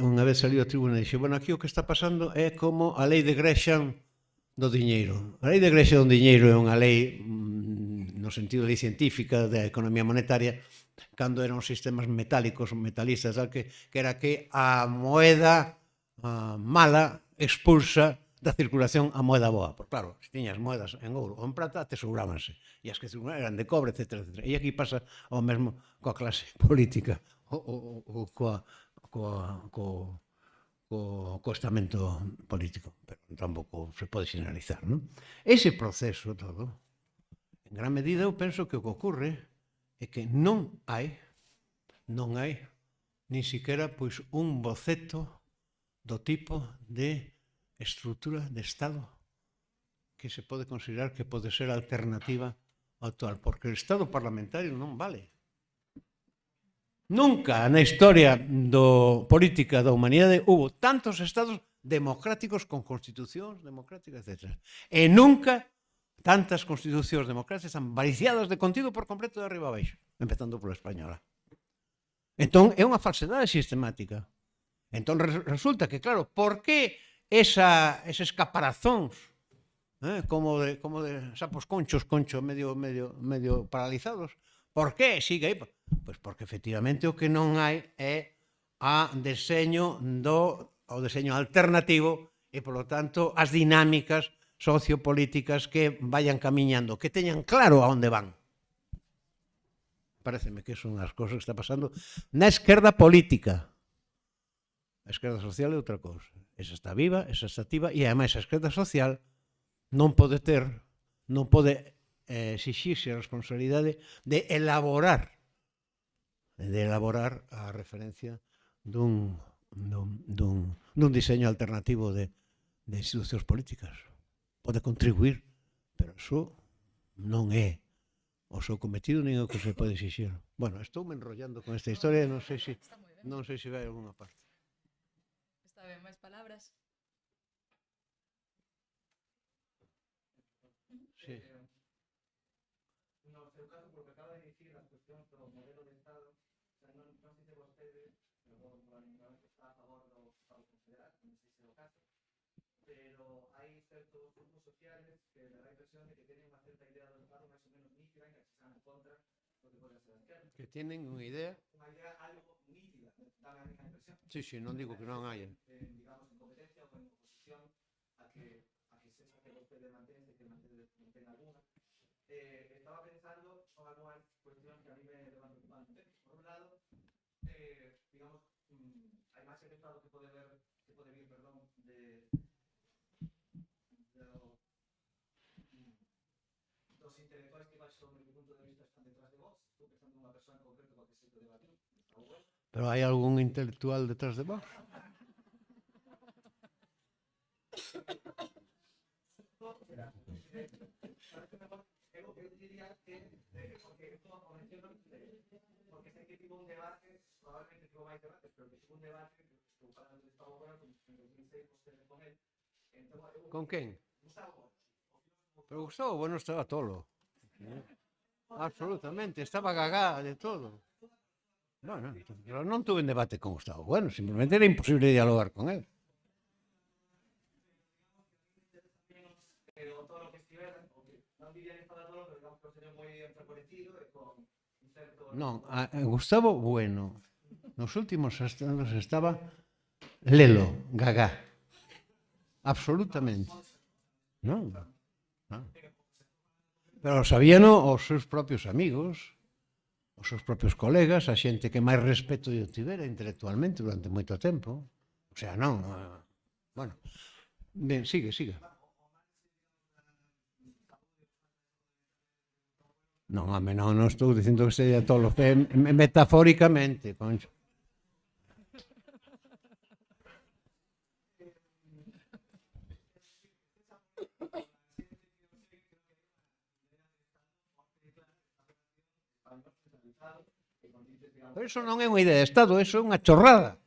unha vez saliu a tribuna e dixo, bueno, aquí o que está pasando é como a lei de Gresham do diñeiro. A lei de Gresham do diñeiro é unha lei no sentido de lei científica da economía monetaria, cando eran os sistemas metálicos, metalistas, que era que a moeda mala expulsa da circulación a moeda boa. Porque claro, se tiñas moedas en ouro ou en prata, tesourábanse. E as que eran de cobre, etc. E aquí pasa o mesmo coa clase política ou co estamento político. Pero tampouco se pode generalizar, non? Ese proceso todo, en gran medida, eu penso que o que ocorre é que non hai nin siquiera pois un boceto do tipo de estrutura de Estado que se pode considerar que pode ser alternativa ao actual, porque o Estado parlamentario non vale. Nunca na historia política da humanidade hubo tantos estados democráticos con constitucións democráticas, etc. E nunca tantas constitucións democráticas tan variciadas de contido por completo de arriba a baixo, empezando pola española. Entón, é unha falsedade sistemática. Entón, resulta que, claro, por que eses caparazóns como de sapos conchos medio paralizados, por que sigue aí? Pois porque, efectivamente, o que non hai é o deseño alternativo e, polo tanto, as dinámicas sociopolíticas que vayan camiñando, que teñan claro a onde van. Pareceme que son as cousas que está pasando na esquerda política. A esquerda social é outra cousa. Esa está viva, esa está activa, e, ademais, a esquerda social non pode exixirse a responsabilidade de elaborar a referencia dun diseño alternativo de institucións políticas. Pode contribuir, pero iso non é o seu cometido nin o que se pode exixir. Bueno, estou me enrollando con esta historia, non sei se vai a alguna parte.
Está ben, máis palabras?
Sí.
Nos
seu caso, porque acaba de dicir as cuestións do modelo de Estado, non sei se vostede, pero vou probablemente está a favor do Estado confederal, non sei se é o caso, pero hai certos grupos sociales que me dá a impresión de que tienen unha certa idea do Estado máis ou menos nítida e que están en contra do que pode ser a esquerda.
Que tienen unha idea?
Unha idea algo nítida, dá a miña impresión.
Sí, sí, non digo que non haya.
Digamos, en competencia ou en oposición a que sexa que vostede mantén, que mantén alguna. Estaba pensando, son algunhas cuestións que a mí me levan preocupando. Por un lado, digamos, a imaxe de Estado que pode vir, perdón, dos intelectuais que baixo o meu punto de vista están detrás de vos. Estou pensando nunha persoa en concreto coa que se debatiu.
Pero hai algún intelectual detrás de vos?
Eu diría que porque estou convencido porque sei que tivo un debate, probablemente tivo máis debates, pero que tivo un debate que estou falando de Gustavo Bueno en 2006 vostede con él.
Con quen?
Gustavo Bueno.
Pero Gustavo Bueno estaba tolo. Absolutamente, estaba gagá de todo. Bueno, pero non tuve un debate con Gustavo Bueno, simplemente era imposible dialogar con él.
O todo o que estivera, non diría que estaba todo, pero digamos que o señor moi enfavorecido e con un certo...
Non, a Gustavo Bueno nos últimos anos estaba lelo, gagá. Absolutamente. Non. Pero sabíano os seus propios amigos, os seus propios colegas, a xente que máis respeto eu tivera intelectualmente durante moito tempo. O sea, non... Bueno, ben, sigue. Non, home, non estou dicindo que sería tolo, metafóricamente, concho. Pero iso non é unha idea de Estado, iso é unha chorrada.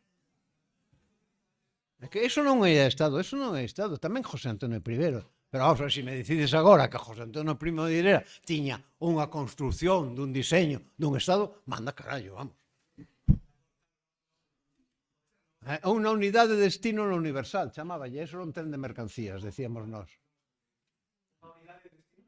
É que iso non é idea de Estado, iso non é Estado. Tamén José Antonio I. Pero, vamos, se me decides agora que José Antonio I tiña unha construcción dun diseño dun Estado, manda carallo, vamos. Unha unidade de destino no universal, chamáballe, eso era un tren de mercancías, decíamos nós.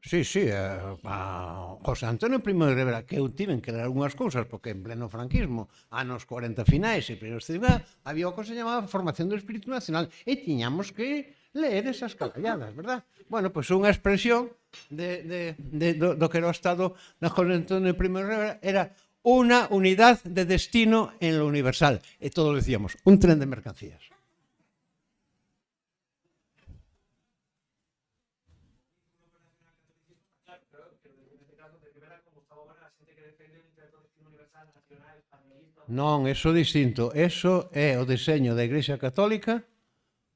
Sí, José Antonio I de Rivera, que eu tiven que ler algunhas cousas, porque en pleno franquismo, anos 40 finais e primeros 50, había o que se chamaba formación do espírito nacional, e tiñamos que ler esas calalladas, verdad? Bueno, pois unha expresión do que era o Estado de José Antonio I de Rivera era unha unidade de destino en lo universal, e todos decíamos, un tren de mercancías. Non, eso é distinto. Eso é o diseño da Igrexa Católica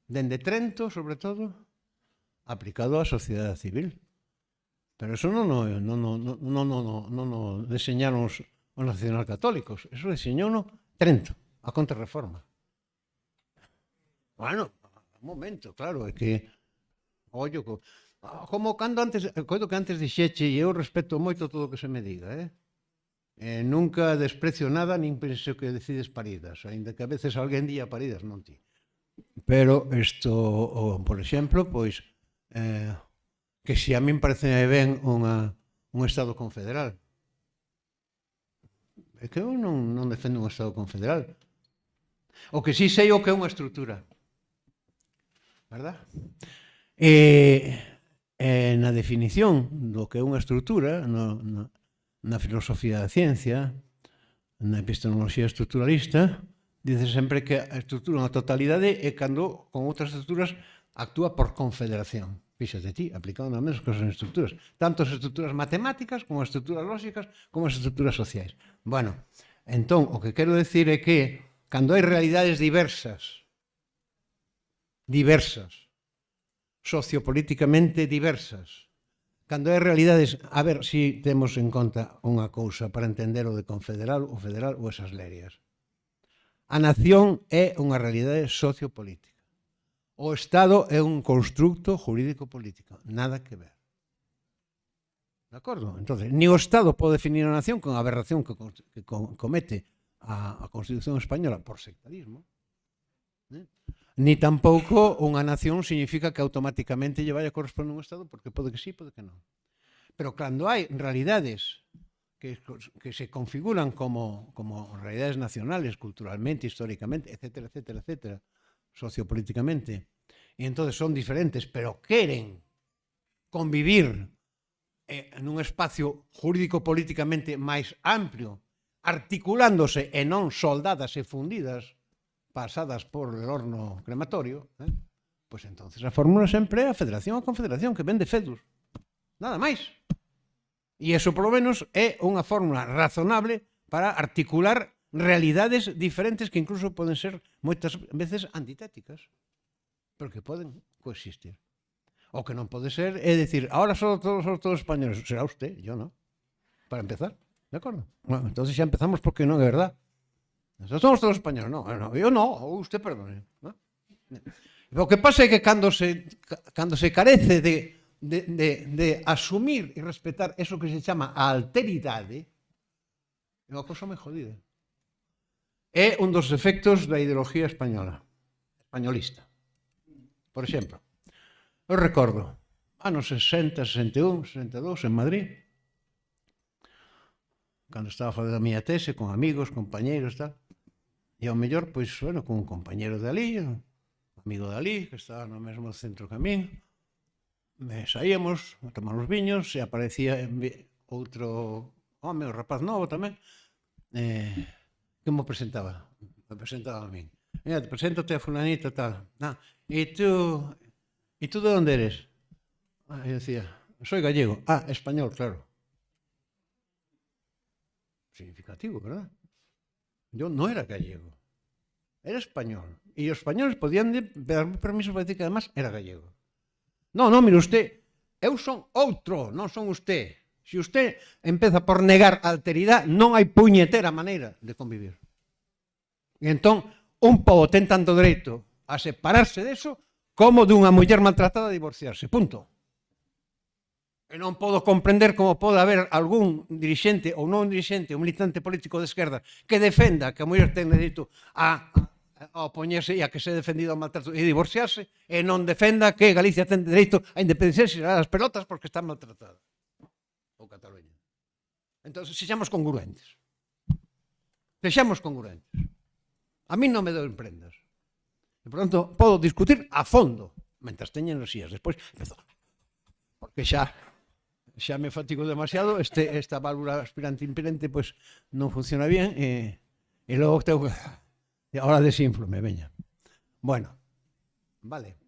dende Trento, sobre todo, aplicado á sociedade civil. Pero eso non diseñaron os nacionalcatólicos. Eso diseñou Trento, a Contrarreforma. Bueno, un momento, claro, é que ollo, como cando antes, coido que antes dixeche, e eu respeto moito todo o que se me diga, nunca desprecio nada, nin penso que decides paridas, ainda que a veces alguén día paridas, non ti. Pero isto, por exemplo, pois, que se a min parece ben un Estado confederal. É que eu non defendo un Estado confederal. O que si sei o que é unha estrutura. Verdad? Na definición do que é unha estrutura, na filosofía da ciencia, na epistemoloxía estructuralista, dice sempre que a estrutura unha totalidade é cando con outras estruturas actúa por confederación. Fíxate ti, aplicando as mesmas cosas en estruturas. Tanto as estruturas matemáticas, como as estruturas lóxicas, como as estruturas sociais. Bueno, entón, o que quero decir é que cando hai realidades diversas, sociopolíticamente diversas, cando hai realidades, a ver se temos en conta unha cousa para entender o de confederal, o federal ou esas lerias. A nación é unha realidade sociopolítica. O Estado é un constructo jurídico-político. Nada que ver. De acordo? Entonces, ni o Estado pode definir a nación con a aberración que comete a Constitución española por sectarismo, ni tampouco unha nación significa que automáticamente lle vai a corresponder un Estado, porque pode que sí, pode que non. Pero cando hai realidades que se configuran como realidades nacionales, culturalmente, históricamente, etcétera, etcétera, etcétera, sociopolíticamente, e entonces son diferentes, pero queren convivir en un espacio jurídico-políticamente máis amplio, articulándose e non soldadas e fundidas, pasadas por el horno crematorio, pois entonces a fórmula sempre é a federación ou confederación, que vende fedus. Nada máis. E iso, polo menos, é unha fórmula razonable para articular realidades diferentes que incluso poden ser moitas veces antitéticas, pero que poden coexistir. O que non pode ser é dicir, ahora son todos españoles. Será usted, yo no. Para empezar, ¿de acordo? Bueno, entonces xa empezamos porque non é verdad. Somos todos españoles. No, yo no, usted perdone. ¿No? O que pasa é que cando se carece de asumir e respetar eso que se chama a alteridade, é unha cosa moi jodida. É un dos efectos da ideología española, españolista. Por exemplo, eu recordo, anos 60, 61, 62, en Madrid, cando estaba facendo a miña tese, con amigos, compañeiros, tal, e ao mellor, pois, bueno, con un compañeiro de ali, un amigo de ali, que estaba no mesmo centro que a min, saíamos a tomar uns viños e aparecía outro home, un rapaz novo tamén, que me presentaba a min. Mira, te presento a fulanito, tal. E tú de onde eres? Eu decía, soy gallego. Español, claro. Significativo, ¿verdad? Yo no era gallego. Era español. E os españoles podían darme permiso para decir que además era gallego. No, mire usted, eu son outro, non son usted. Se usted empeza por negar a alteridade, non hai puñetera maneira de convivir. E entón, un pobo ten tanto dereito a separarse deso como dunha muller maltratada a divorciarse, punto. E non podo comprender como pode haber algún dirixente ou non dirixente, un militante político de esquerda que defenda que a muller ten dereito a opoñerse e a que se defendido ao maltrato e divorciarse, e non defenda que Galicia ten dereito a independenciarse das pelotas porque está maltratada. Ou Cataluña. Entón, sexamos congruentes. Sexamos congruentes. A mí non me doen prendas. E, por tanto, podo discutir a fondo, mentras teña enerxías. Despois, porque xa me fatigo demasiado, esta válvula aspirante impedente pois non funciona bien e logo tengo que... Ahora desinflome, veña. Bueno, vale.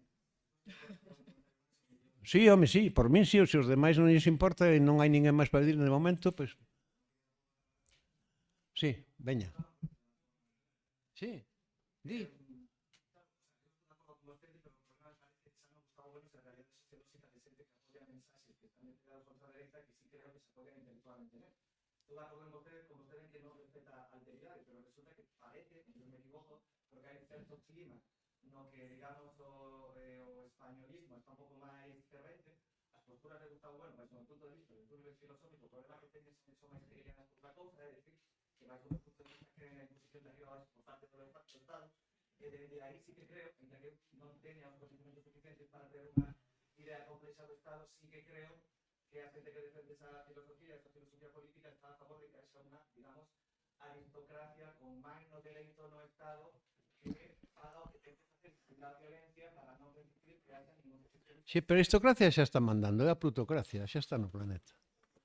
Sí, home, sí, por min sí, se os demais non lles importa e non hai ninguén máis para dir de momento, pois... Sí, veña. Sí, di.
Estoy de acuerdo con ustedes que no respeta alteridades, pero resulta que parece, si no me equivoco, porque hay cierto clima no que, digamos, o españolismo está un pouco máis fervente, as posturas de Gustavo Bueno, mas no punto de vista, do punto de vista filosófico, o problema que teñen son máis hegelianas por outra cousa, é dicir, que máis un punto de vista creen na imposición de arriba abaixo por parte do Estado, e de aí sí que creo, en que non teña os conocimientos suficientes para ter unha idea complexa do Estado, sí que creo que a xente que defende esa filosofía política está a favor de que haxa unha, digamos, aristocracia con máis no dereito no Estado que faga o que ten que facer la violencia para non permitir que haxa ningún tipo.
Sí, pero a aristocracia xa está mandando, é a plutocracia, xa está no planeta.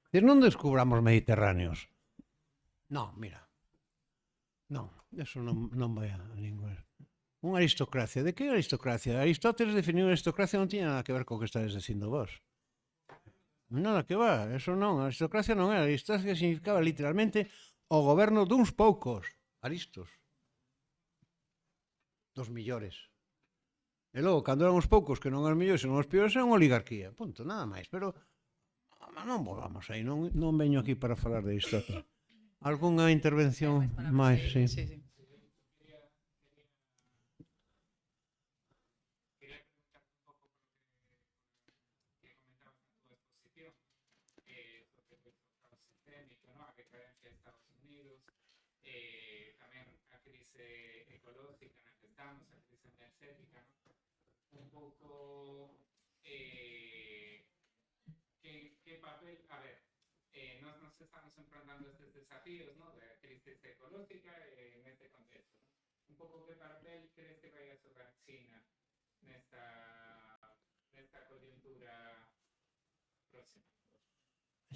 Decir, non descubramos mediterráneos. Non, mira. Non, eso non vai a ningún... Unha aristocracia. De que aristocracia? Aristóteles definiu a aristocracia, non tiña nada que ver co que estades dicindo vos. Nada que va, eso non, a aristocracia non era. A aristocracia significaba literalmente o goberno duns poucos, aristos, dos millores. E logo, cando eran os poucos que non eran millores e non os piores, era unha oligarquía, punto, nada máis. Pero non volvamos aí, non veño aquí para falar de Aristóteles. Algúnha intervención máis, sí.
Sí.
diferencia de Estados Unidos, tamén a crise ecolóxica na que estamos, a crise energética, ¿no? Un pouco que papel, a ver, nos estamos enfrentando a estes desafíos, ¿no? De crise ecológica en este contexto, ¿no? Un pouco que papel crees que vai a xogar China nesta coyuntura próxima?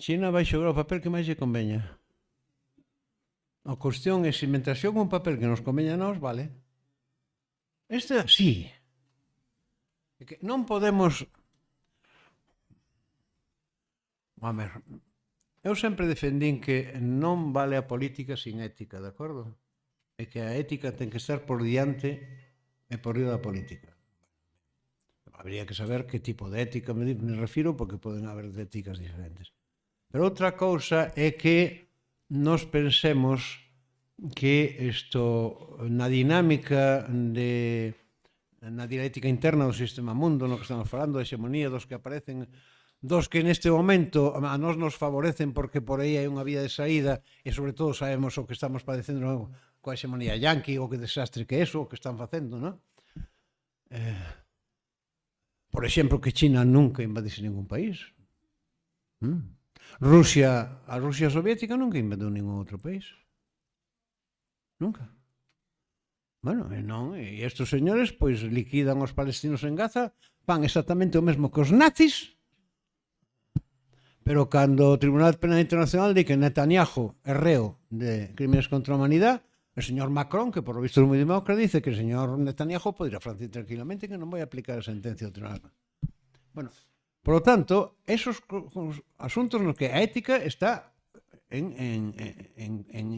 China vai xogar o papel que máis lle conveña. A cuestión é se mentre xoga un papel que nos conveña a nós, vale. Este é así. É que non podemos... A ver, eu sempre defendín que non vale a política sin ética, de acordo? E que a ética ten que estar por diante e por riba da política. Habría que saber que tipo de ética me refiro, porque poden haber de éticas diferentes. Pero outra cousa é que nos pensemos que isto, na dinámica na dialéctica interna do sistema mundo, no que estamos falando, a hexemonía dos que aparecen, dos que neste momento a nós nos favorecen porque por aí hai unha vía de saída e sobre todo sabemos o que estamos padecendo coa hexemonía yanqui, o que desastre que é eso, o que están facendo, non? Por exemplo, que China nunca invadise ningún país. A Rusia soviética nunca invadiu ningún outro país. Nunca. Bueno, e estes señores pois liquidan os palestinos en Gaza, fan exactamente o mesmo que os nazis, pero cando o Tribunal Penal Internacional di que Netanyahu é reo de crímenes contra a humanidade, o señor Macron, que por lo visto é moi demócrata, dice que o señor Netanyahu pode ir a Francia tranquilamente e que non vai aplicar a sentencia do Tribunal. Bueno, por lo tanto, esos asuntos nos que a ética está en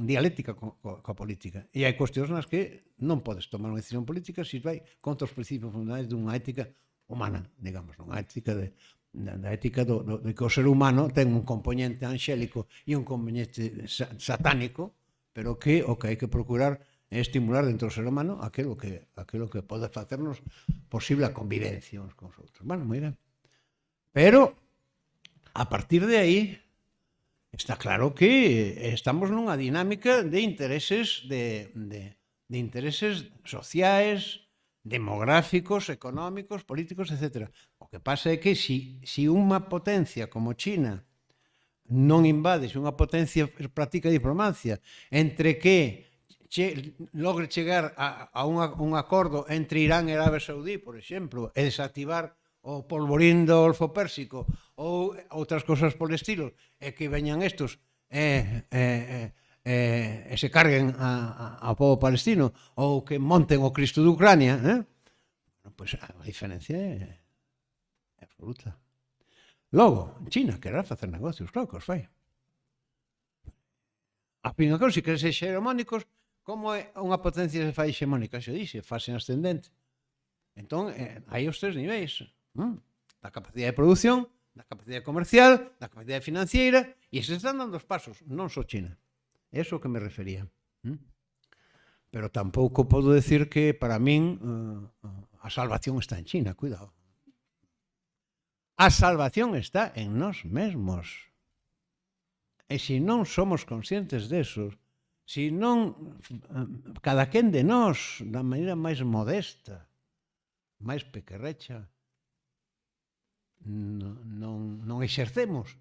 dialéctica coa política. E hai cuestións nas que non podes tomar unha decisión política se vai contra os principios fundamentais dunha ética humana, digamos, unha ética da ética de que o ser humano ten un componente angélico e un componente satánico, pero que o que hai que procurar é estimular dentro do ser humano aquilo que pode facernos posible a convivencia uns con os outros. Bueno, moi ben. Pero, a partir de aí, está claro que estamos nunha dinámica de intereses intereses sociais, demográficos, económicos, políticos, etc. O que pasa é que si unha potencia como China non invade, se unha potencia practica diplomacia, entre que logre chegar a un acordo entre Irán e Arabia Saudí, por exemplo, e desactivar o polvorín do Golfo Pérsico ou outras cosas por estilo, e que veñan estos e se carguen ao povo palestino ou que monten o Cristo de Ucrania, pois a diferencia é absoluta. Logo, China querrá facer negocios, claro que os fai. A fin de contas, se queres ser xegemónicos, como é unha potencia que se fai xegemónica? Se dixe, fase ascendente. Entón, hai os tres niveis. Da capacidade de produción, da capacidade comercial, da capacidade financiera, e se están dando os pasos, non só China. É iso que me refería. Pero tampouco podo decir que para min a salvación está en China, cuidado. A salvación está en nós mesmos. E se non somos conscientes deso, se non cada quen de nós, da maneira máis modesta, máis pequerrecha, non exercemos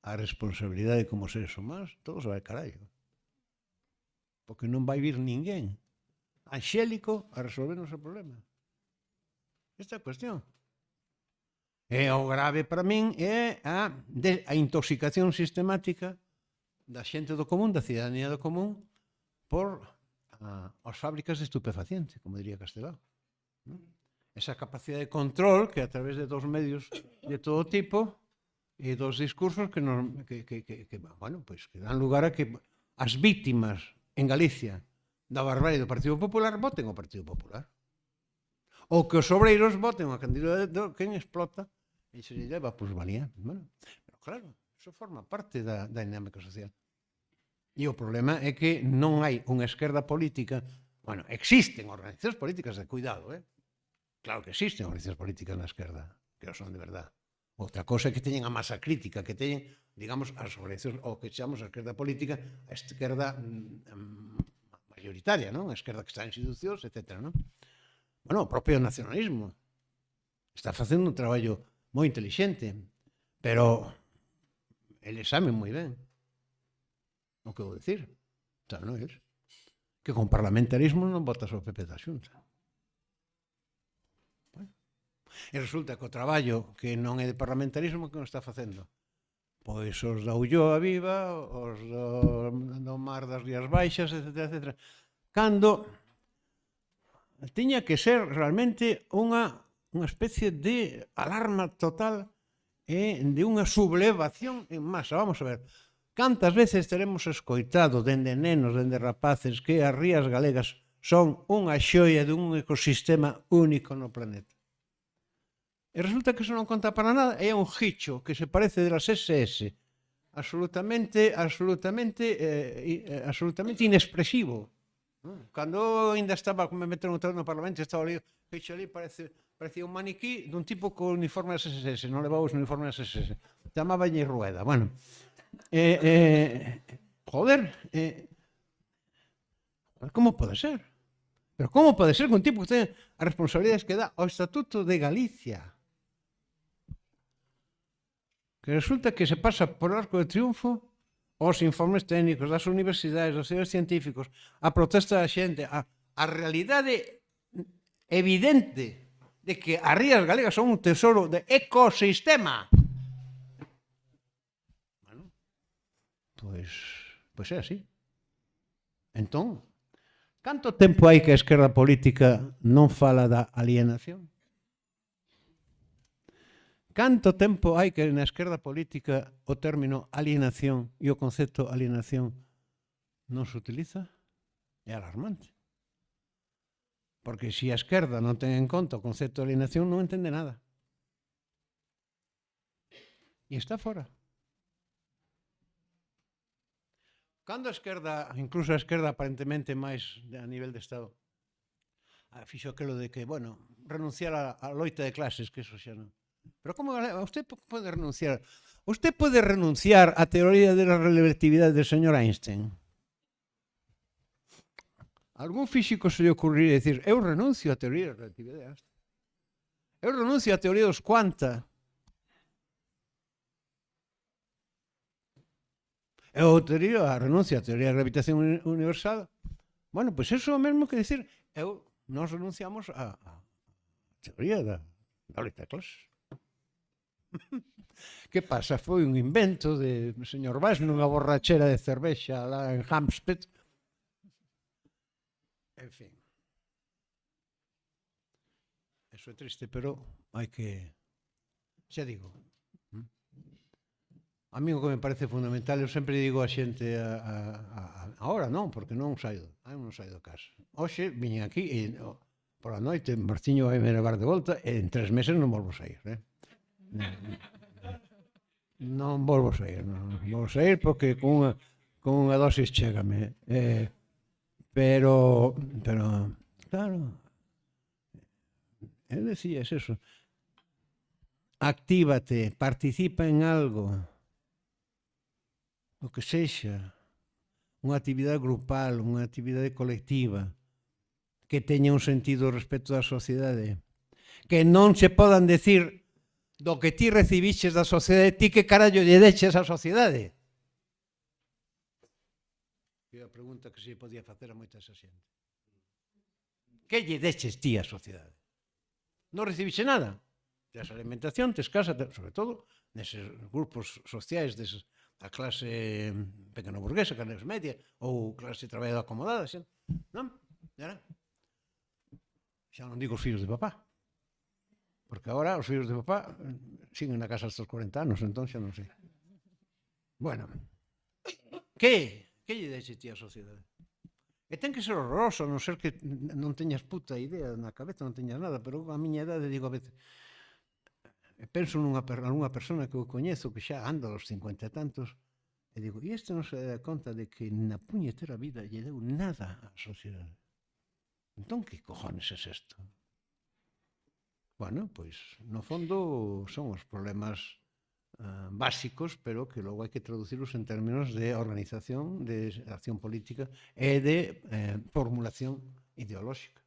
a responsabilidade como seres humanos, todo se vai carallo. Porque non vai vir ninguén angélico a resolvernos o problema. Esta é a cuestión. E o grave para min é a intoxicación sistemática da xente do común, da cidadanía do común, por as fábricas de estupefaciente, como diría Castelao. Esa capacidade de control que a través de dos medios de todo tipo e dos discursos que dan lugar a que as víctimas en Galicia da barbarie do Partido Popular voten ao Partido Popular. Ou que os obreiros voten a candidato de quen explota e se lle leva a plusvalía. Bueno, pero claro, eso forma parte da dinámica social. E o problema é que non hai unha esquerda política. Bueno, existen organizacións políticas de cuidado, Claro que existen organizacións políticas na esquerda, que non son de verdad. Outra cosa é que teñen a masa crítica, que teñen, digamos, as organizacións, o que chamamos a esquerda política, a esquerda mayoritaria, non? A esquerda que está en institucións, etc. Non? Bueno, o propio nacionalismo está facendo un traballo moi intelixente, pero eles saben moi ben o que vou dicir. Saben eles que con parlamentarismo non votas o PP da Xunta. E resulta que o traballo que non é de parlamentarismo que non está facendo pois os da Ulloa Viva, os do Mar das Rías Baixas, etc. Cando tiña que ser realmente unha especie de alarma total e de unha sublevación en masa. Vamos a ver, cantas veces teremos escoitado dende nenos, dende rapaces, que as rías galegas son unha xoia dun ecosistema único no planeta. E resulta que iso non conta para nada, é un gicho que se parece de las SS, absolutamente inexpresivo. Cando ainda estaba, como me meteron no Parlamento, estaba ali, gicho ali, parecía un maniquí dun tipo co uniforme das SS, non levaba os uniforme das SS. Chamáballe Rueda, bueno. Joder, como pode ser? Pero como pode ser que un tipo que ten as responsabilidades que dá ao Estatuto de Galicia, que resulta que se pasa por arco de triunfo os informes técnicos das universidades, dos centros científicos, a protesta da xente, a realidade evidente de que as rías galegas son un tesoro de ecosistema. Bueno, pois é así. Entón, canto tempo hai que a esquerda política non fala da alienación? Canto tempo hai que na esquerda política o término alienación e o concepto alienación non se utiliza? É alarmante. Porque se a esquerda non ten en conta o concepto de alienación non entende nada. E está fora. Cando a esquerda, incluso a esquerda aparentemente máis a nivel de Estado, fixo aquilo de que, bueno, renunciar a loita de clases, que eso xa non. Pero como usted pode renunciar? Usted pode renunciar á teoría de la relatividade del señor Einstein? Algún físico se lle ocurriría decir, eu renuncio á teoría da relatividade de Einstein. Eu renuncio á teoría dos cuanta. Eu renuncio á teoría da gravitación universal. Bueno, pois iso é o mesmo que decir, nós renunciamos á teoría da loita de clases. Que pasa? Foi un invento de señor Valls nunha borrachera de cervexa lá en Hampstead. En fin. Eso é triste, pero hai que... Xa digo. A mí o que me parece fundamental, eu sempre digo a xente, ahora non, porque non saio de casa. Hoxe viñen aquí e por a noite Martiño vai me levar de volta e en 3 meses non volvo a sair, Non volvo a sair, non volvo a sair porque con unha dosis chégame. Pero, claro, eu decía eso. Actívate, participa en algo, o que sexa, unha actividade grupal, unha actividade colectiva, que teña un sentido respecto da sociedade, que non se podan decir do que ti recibiches da sociedade, ti que carallo lle deches á sociedade? É a pregunta que se podía facer a moita esa xente. Que lle deches ti á sociedade? Non recibiche nada. Tes alimentación, tes casa, sobre todo neses grupos sociais da clase pequeno burguesa, clase media, ou clase traballadora acomodada, non? Xa non digo os fillos de papá. Porque agora os fillos de papá siguen na casa hasta os 40 anos, entón xa non sei. Bueno, que lle deixe ti á sociedade? E ten que ser horroroso, non ser que non teñas puta idea na cabeza, non teñas nada, pero a miña idade digo a veces, penso nunha persona que eu coñezo que xa anda aos 50 e tantos, e digo, e este non se dá conta de que na puñetera vida lle deu nada á sociedade. Entón, que cojones é isto? Bueno, pois, no fondo, son os problemas básicos, pero que logo hai que traducirlos en términos de organización, de acción política e de formulación ideolóxica.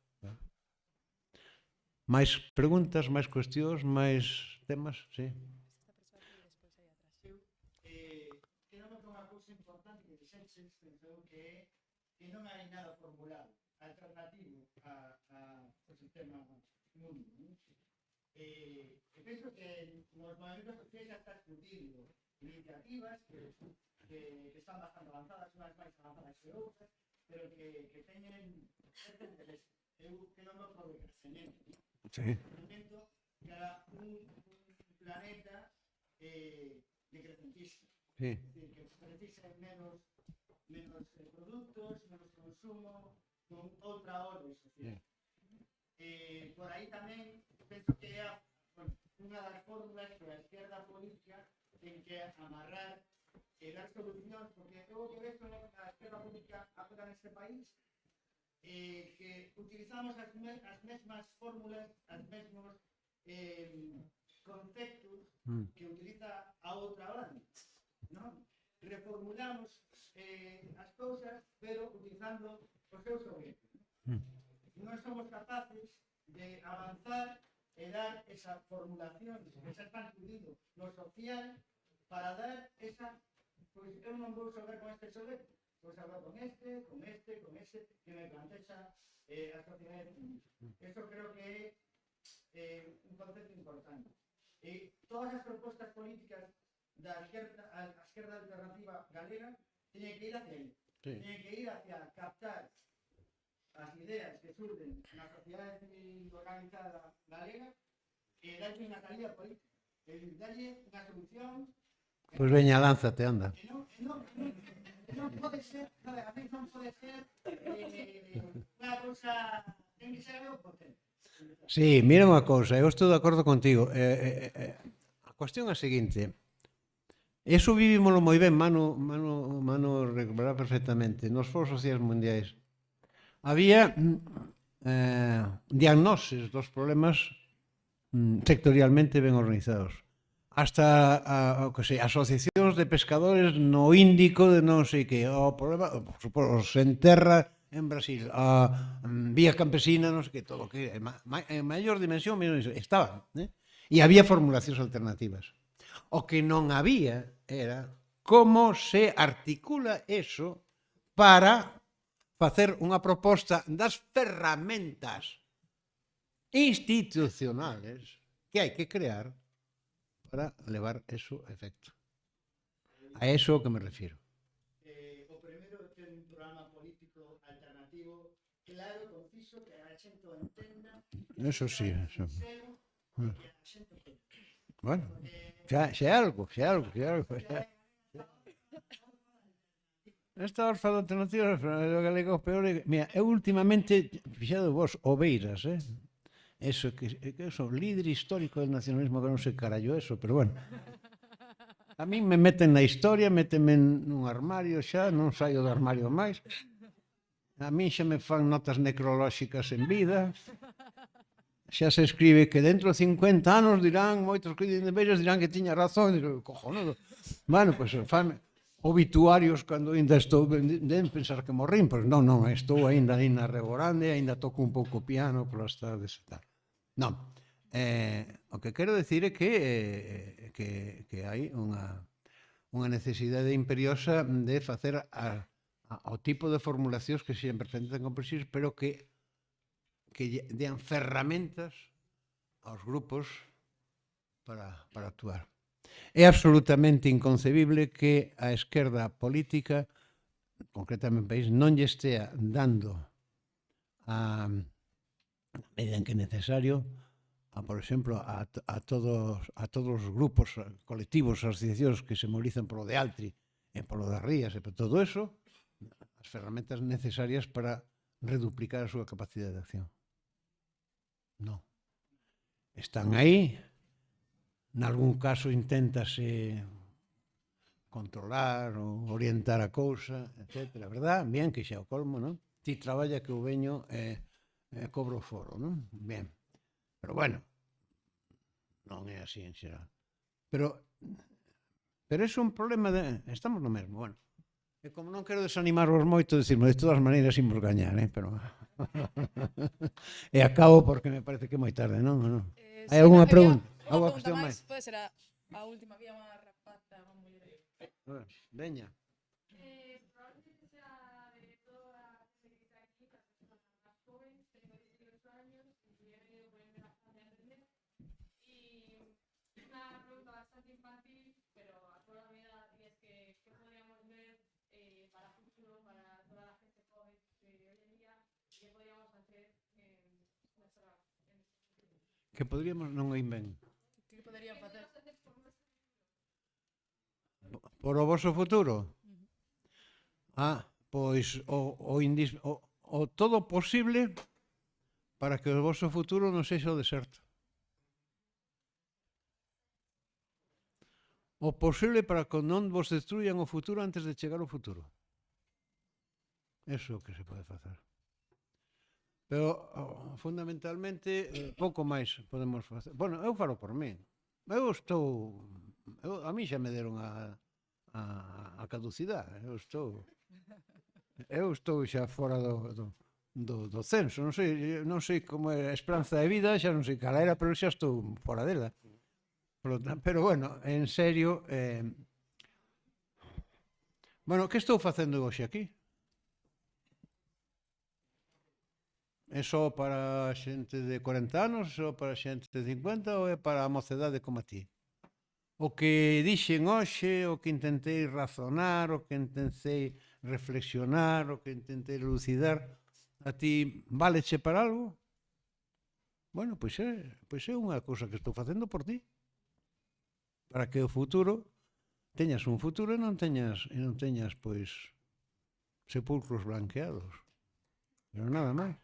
Máis preguntas, máis cuestións, máis temas? Sí.
Quedame con unha cousa importante que dixenches, pensou que non hai nada formulado alternativo ao sistema mundo. Penso que nos movimentos sociais já está discutindo iniciativas que están bastante avanzadas, unhas máis avanzadas que outras, pero que teñen certo interés. Eu que non me pro de crecemento, crecemento para un planeta decrecentísimo.
Sí.
Es decir, que precisen menos productos, menos consumo, con outra orde social. Por aí tamén penso que é unha das fórmulas que a esquerda política ten que amarrar e dar solucións, porque eu que vexo na esquerda política agora neste país que utilizamos as mesmas fórmulas, os mesmos conceptos que utiliza a outra banda, non? Reformulamos as cousas, pero utilizando os seus objetos. Non somos capaces de avanzar e dar esa formulación que xa está incluído no social para dar esa, pois eu non vou xogar con este xoguete, vou xogar con este, que me plantexa a sociedade. Eso creo que é un concepto importante. Todas as propostas políticas da esquerda alternativa galega teñen que ir hacia aí. Teñen que ir hacia captar as ideas que surden na sociedade civil organizada galega e darlle unha salida política, darlle unha solución.
Pois veña, lánzate, anda.
Non pode ser, a mí non pode ser unha cousa, ten que ser algo potente.
Sí, mira unha cousa, eu estou de acordo contigo. A cuestión é a seguinte. Eso vivímoslo moi ben, Manu recordará perfectamente. Nos foros sociais mundiais había diagnoses dos problemas sectorialmente ben organizados. Hasta asociacións de pescadores no Índico de non sei que, o problema, por suposto, en terra en Brasil, a vía campesina, non sei que, todo que en maior dimensión estaban, e había formulacións alternativas. O que non había era como se articula eso para facer unha proposta das ferramentas institucionales que hai que crear para levar eso a efecto. A eso que me refiro.
O primeiro é un programa político alternativo claro, conciso, que a xente entenda.
Eso sí, eso.
Que a xente entenda.
Bueno, xa é algo. Esta orfa de alternativas do galego peor é... Mira, eu últimamente, fixado vos, Oveiras, eso que son líder histórico del nacionalismo, que non sei carallo eso, pero bueno. A min me meten na historia, méteme nun armario xa, non saio do armario máis. A min xa me fan notas necrolóxicas en vida. Xa se escribe que dentro de 50 anos dirán, moitos críticos de Oveiras dirán que tiña razón, e digo, cojonudo. Bueno, pois fame obituarios cando ainda estou, deben pensar que morrín, pois non, estou ainda aí na Rebordande, ainda toco un pouco piano polas tardes e tal. Non, o que quero decir é que hai unha necesidade imperiosa de facer o tipo de formulacións que sempre presentan comprensibles, pero que dean ferramentas aos grupos para actuar. É absolutamente inconcebible que a esquerda política, concretamente o país, non lle estea dando a medida en que é necesario, por exemplo, a todos os grupos colectivos, asociacións que se mobilizan polo de Altri e polo das Rías e por todo eso, as ferramentas necesarias para reduplicar a súa capacidade de acción. Non. Están aí. Nalgún caso inténtase controlar ou orientar a cousa, etc. Verdad? Bien, que xa o colmo, non? Ti traballa que eu veño e cobro foro, non? Bien. Pero bueno, Non é así en xeral. Pero é un problema de... Estamos no mesmo, bueno. E como non quero desanimarvos moito, decirmo, de todas maneiras imos gañar, pero... e acabo porque me parece que é moi tarde, non? Hai algunha pregunta? Alguna cuestión máis?
Pode ser a última, había unha rapaza, unha muller aí.
Veña.
Probablemente sea de todas las que está aquí, las personas más jóvenes, tengo 18 años y he venido por el bastante a entender. Y es una pregunta bastante infantil, pero a toda mi edad, y es que ¿qué podríamos ver para futuro, para toda la gente joven de hoy en día? ¿Qué podríamos hacer en nuestra...
Que podríamos, non oín ben.
Que poderían facer?
Por o voso futuro? Pois o todo posible para que o voso futuro non sexa o deserto. O posible para que non vos destruyan o futuro antes de chegar ao futuro. Eso é o que se pode facer. Pero, fundamentalmente, pouco máis podemos facer. Bueno, eu falo por mí. A mí xa me deron a caducidade. Eu estou xa fora do censo. Non sei como é a esperanza de vida, xa non sei cal era, pero xa estou fora dela. Pero, bueno, en serio... Bueno, que estou facendo hoxe aquí? É só para xente de 40 anos, só para xente de 50 ou é para a mocedade como a ti? O que dixen hoxe, o que intentei razonar, o que intentei reflexionar, o que intentei elucidar, a ti váleche para algo? Bueno, pois é unha cousa que estou facendo por ti. Para que o futuro teñas un futuro e non teñas pois sepulcros blanqueados. Pero nada máis.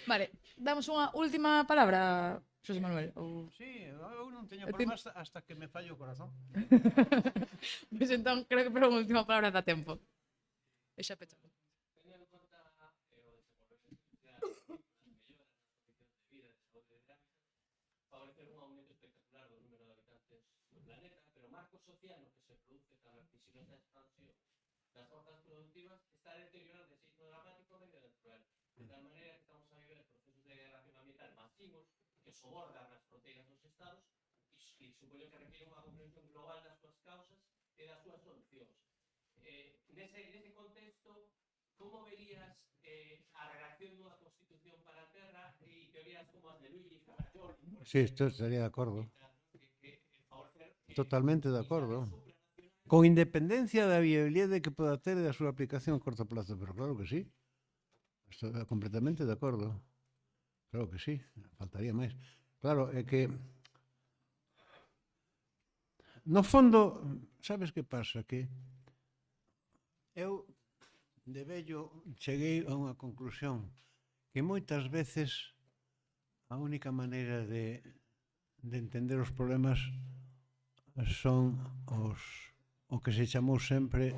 Vale, damos unha última palabra, Xosé Manuel. Ou...
Sí, eu non teño
Eu teño-
problemas hasta que me fallo o corazón.
Pois entón, creo que para unha última palabra dá tempo. E xa pechamos.
Teniendo en conta o desenvolvemento social, as melloras nas condicións de vida, de saúde e dinámica, favorecer un aumento espectacular do número de habitantes do planeta, pero o marco social no que se produce tan vertiginosa expansión das forzas productivas está deteriorando de xeito dramático o medio natural, de tal maneira que estamos a viver procesos de degradación ambiental masivos que sobordan as fronteiras dos estados e supoño que requiere unha comprensión global das súas causas e das súas solucións. Nese contexto, como verías a redacción dunha constitución para a terra e teorías como as de Luigi Ferrajoli?
Sí, estaría de acordo. Totalmente de acordo. Con independencia da viabilidade que poda ter da súa aplicación a corto plazo, pero claro que sí. Estou completamente de acordo. Claro que sí, faltaría máis. Claro, é que no fondo, sabes que pasa? Que eu de vello cheguei a unha conclusión que moitas veces a única maneira de entender os problemas son o que se chamou sempre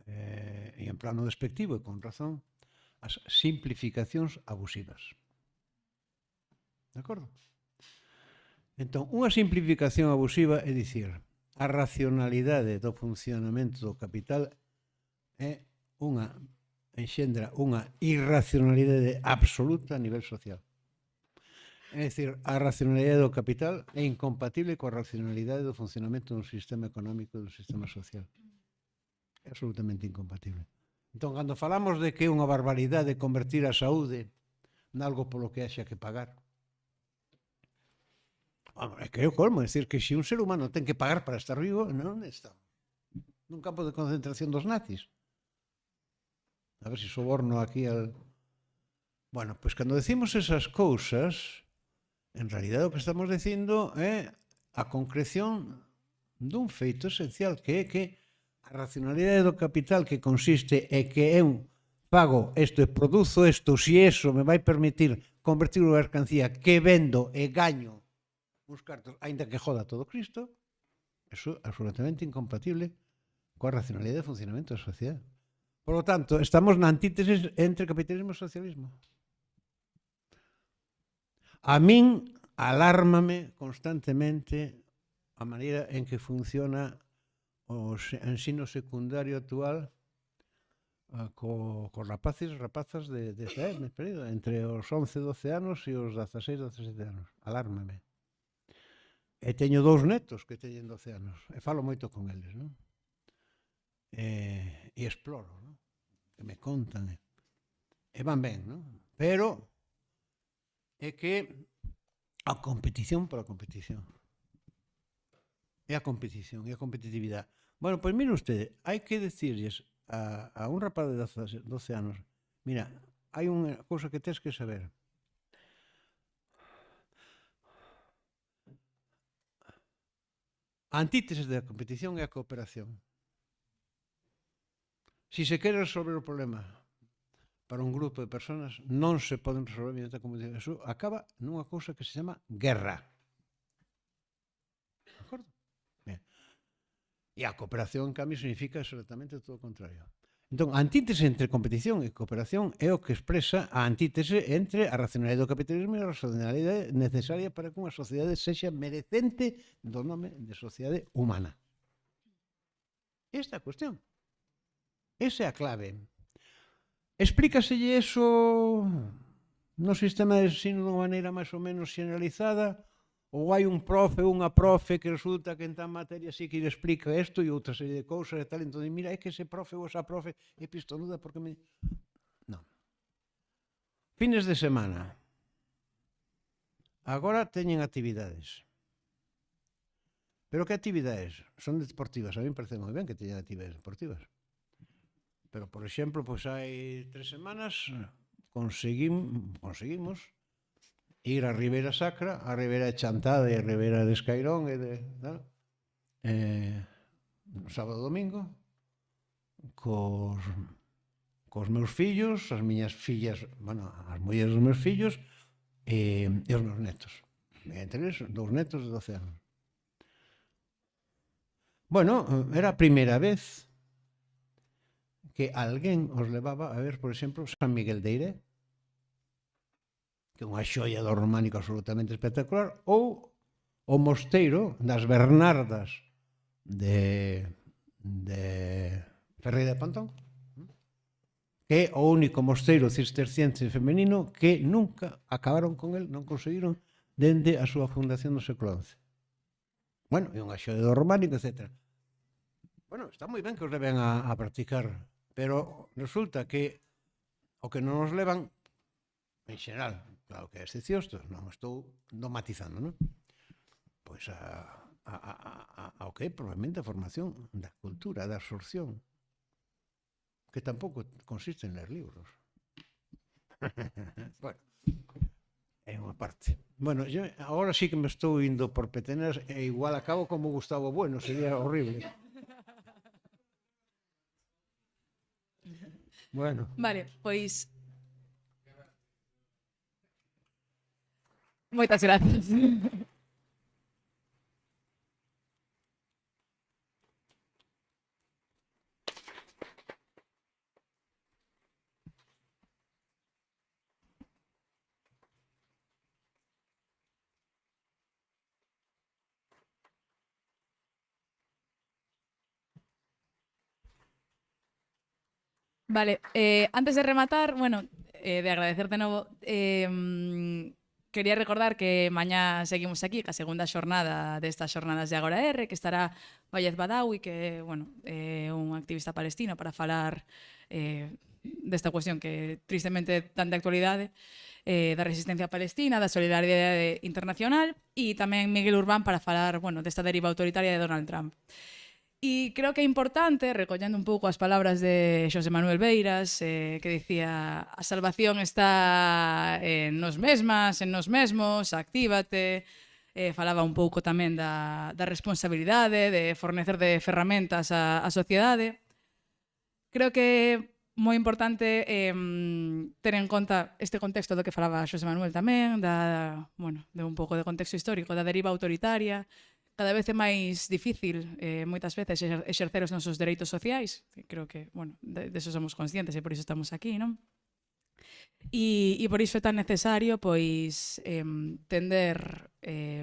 e en plano despectivo e con razón as simplificacións abusivas. De acordo? Entón, unha simplificación abusiva é dicir, a racionalidade do funcionamento do capital enxendra unha irracionalidade absoluta a nivel social. É dicir, a racionalidade do capital é incompatible coa racionalidade do funcionamento dun sistema económico e dun sistema social. É absolutamente incompatible. Entón, cando falamos de que é unha barbaridade convertir a saúde nalgo polo que haxa que pagar, é que é o colmo, é dicir, que se un ser humano ten que pagar para estar vivo, non está nun campo de concentración dos nazis. A ver se soborno aquí al... Bueno, pois cando decimos esas cousas, en realidade o que estamos dicindo é a concreción dun feito esencial, que é que a racionalidade do capital que consiste e que é un pago isto e produzo isto, si eso me vai permitir convertir unha mercancía que vendo e gaño uns cartos, ainda que joda todo Cristo, eso é absolutamente incompatible coa racionalidade de funcionamento da sociedade. Por lo tanto, estamos na antítesis entre capitalismo e socialismo. A min alármame constantemente a maneira en que funciona o ensino secundario actual co rapaces e rapazas de esa período, entre os 11 e 12 anos e os 16 e 17 anos. Alármame. E teño 2 netos que teñen 12 anos e falo moito con eles, non? E exploro, non? Que me contan e van ben, non? Pero é que a competición pola competición. É a competición, é a competitividade. Bueno, pois mire usted, hai que decirles a un rapaz de 12 anos, mira, hai unha cousa que tens que saber. A antítesis da competición é a cooperación. Si se quere resolver o problema para un grupo de personas, non se poden resolver mediante a competición. Eso acaba nunha cousa que se chama guerra. De acordo? Bien. E a cooperación, en cambio, significa exactamente todo o contrario. Entón, a antítese entre competición e cooperación é o que expresa a antítese entre a racionalidade do capitalismo e a racionalidade necesaria para que unha sociedade sexa merecente do nome de sociedade humana. Esta é a cuestión. Esa é a clave. Explícaselle eso no sistema de ensino de unha maneira máis ou menos generalizada? Ou hai un profe ou unha profe que resulta que en tal materia sí que lle explica isto e outra serie de cousas e tal, entón, mira, é que ese profe ou esa profe é pistonuda porque me... Non. Fines de semana. Agora teñen actividades. Pero que actividades? Son deportivas. A mí me parece moi ben que teñan actividades deportivas. Pero, por exemplo, pois hai 3 semanas conseguimos ir a Ribeira Sacra, a Ribeira de Chantada e a Ribeira de Escairón e de sábado e domingo cos meus fillos, as miñas fillas, bueno, as mulleres dos meus fillos e os meus netos. Entre eles, 2 netos de 12 anos. Bueno, era a primeira vez que alguén os levaba a ver, por exemplo, San Miguel de Eiré, que é unha xoia do románico absolutamente espectacular, ou o mosteiro das Bernardas de Ferreira de Pantón, que é o único mosteiro cisterciense femenino que nunca acabaron con el, non conseguiron, dende a súa fundación no século XI. Bueno, é unha xoia do románico, etc. Bueno, está moi ben que os leven a practicar, pero resulta que o que non nos levan, en xeral, claro que é excepcións, non estou matizando, non? Pois ao que é probablemente a formación da cultura, da absorción, que tampouco consiste en ler libros. Bueno, é unha parte. Bueno, yo agora sí que me estou indo por peteneras e igual acabo como Gustavo Bueno, sería horrible. Bueno.
Vale, pois... Moitas gracias. Vale, antes de rematar, bueno, de agradecer de novo, quería recordar que mañá seguimos aquí, a segunda xornada destas xornadas de Agora R, que estará Vallez Badawi, que, bueno, é un activista palestino para falar desta cuestión que tristemente tan de actualidade, da resistencia palestina, da solidariedade internacional, e tamén Miguel Urbán para falar, bueno, desta deriva autoritaria de Donald Trump. E creo que é importante, recollendo un pouco as palabras de Xosé Manuel Beiras, que dicía a salvación está en nos mesmas, en nos mesmos, actívate, falaba un pouco tamén da responsabilidade, de fornecer de ferramentas á sociedade. Creo que moi importante ter en conta este contexto do que falaba Xosé Manuel tamén, de un pouco de contexto histórico, da deriva autoritaria. Cada vez é máis difícil, moitas veces, exercer os nosos dereitos sociais, que creo que, deso somos conscientes e por iso estamos aquí, non? E por iso é tan necesario, pois, tender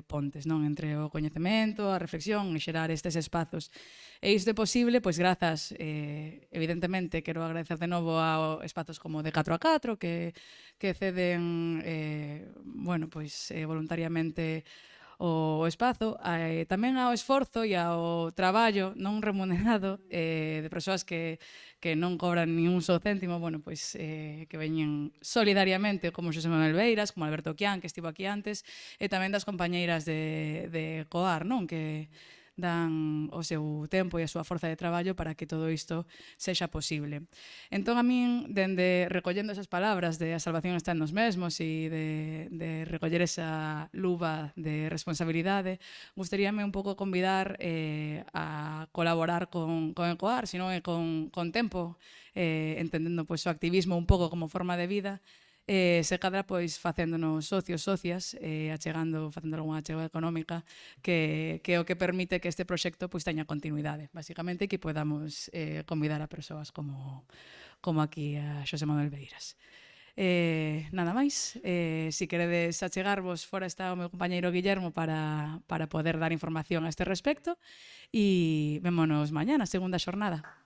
pontes, non? Entre o coñecemento, a reflexión e xerar estes espazos. E isto é posible, pois, grazas, evidentemente, quero agradecer de novo a espazos como de 4x4, que ceden, voluntariamente o espazo, tamén ao esforzo e ao traballo non remunerado de persoas que non cobran ni un só céntimo, que veñen solidariamente, como Xosé Manuel Beiras, como Alberto Quián, que estivo aquí antes, e tamén das compañeiras de COAR, non? Que dan o seu tempo e a súa forza de traballo para que todo isto sexa posible. Entón, a min, dende recollendo esas palabras de a salvación está nos mesmos e de recoller esa luva de responsabilidade, gustaríame un pouco convidar a colaborar con ECOAR, senón con tempo, entendendo o activismo un pouco como forma de vida, se cadra facéndonos socios, socias, facendo algunha achega económica que é o que permite que este proxecto teña continuidade, basicamente, que podamos convidar a persoas como aquí a Xosé Manuel Beiras. Nada máis, se queredes achegarvos, fora está o meu compañeiro Guillermo para poder dar información a este respecto, e vémonos mañá na segunda xornada.